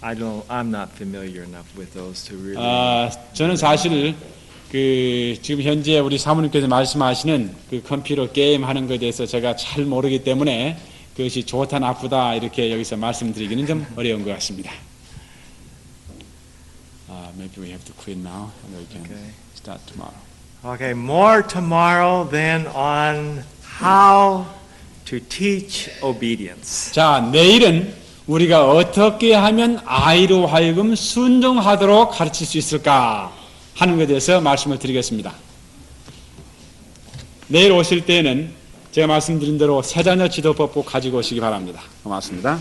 I'm not familiar enough with those to really. 저는 사실 지금 현재 우리 사모님께서 말씀하시는 그 컴퓨터 게임 하는 것에 대해서 제가 잘 모르기 때문에 그것이 좋다 나쁘다 이렇게 여기서 말씀드리기는 좀 어려운 것 같습니다. maybe we have to quit now and we can Okay. start tomorrow. Okay, more tomorrow then on how to teach obedience. 자, 내일은 우리가 어떻게 하면 아이로 하여금 순종하도록 가르칠 수 있을까 하는 것에 대해서 말씀을 드리겠습니다. 내일 오실 때에는 제가 말씀드린 대로 세자녀 지도법 꼭 가지고 오시기 바랍니다. 고맙습니다.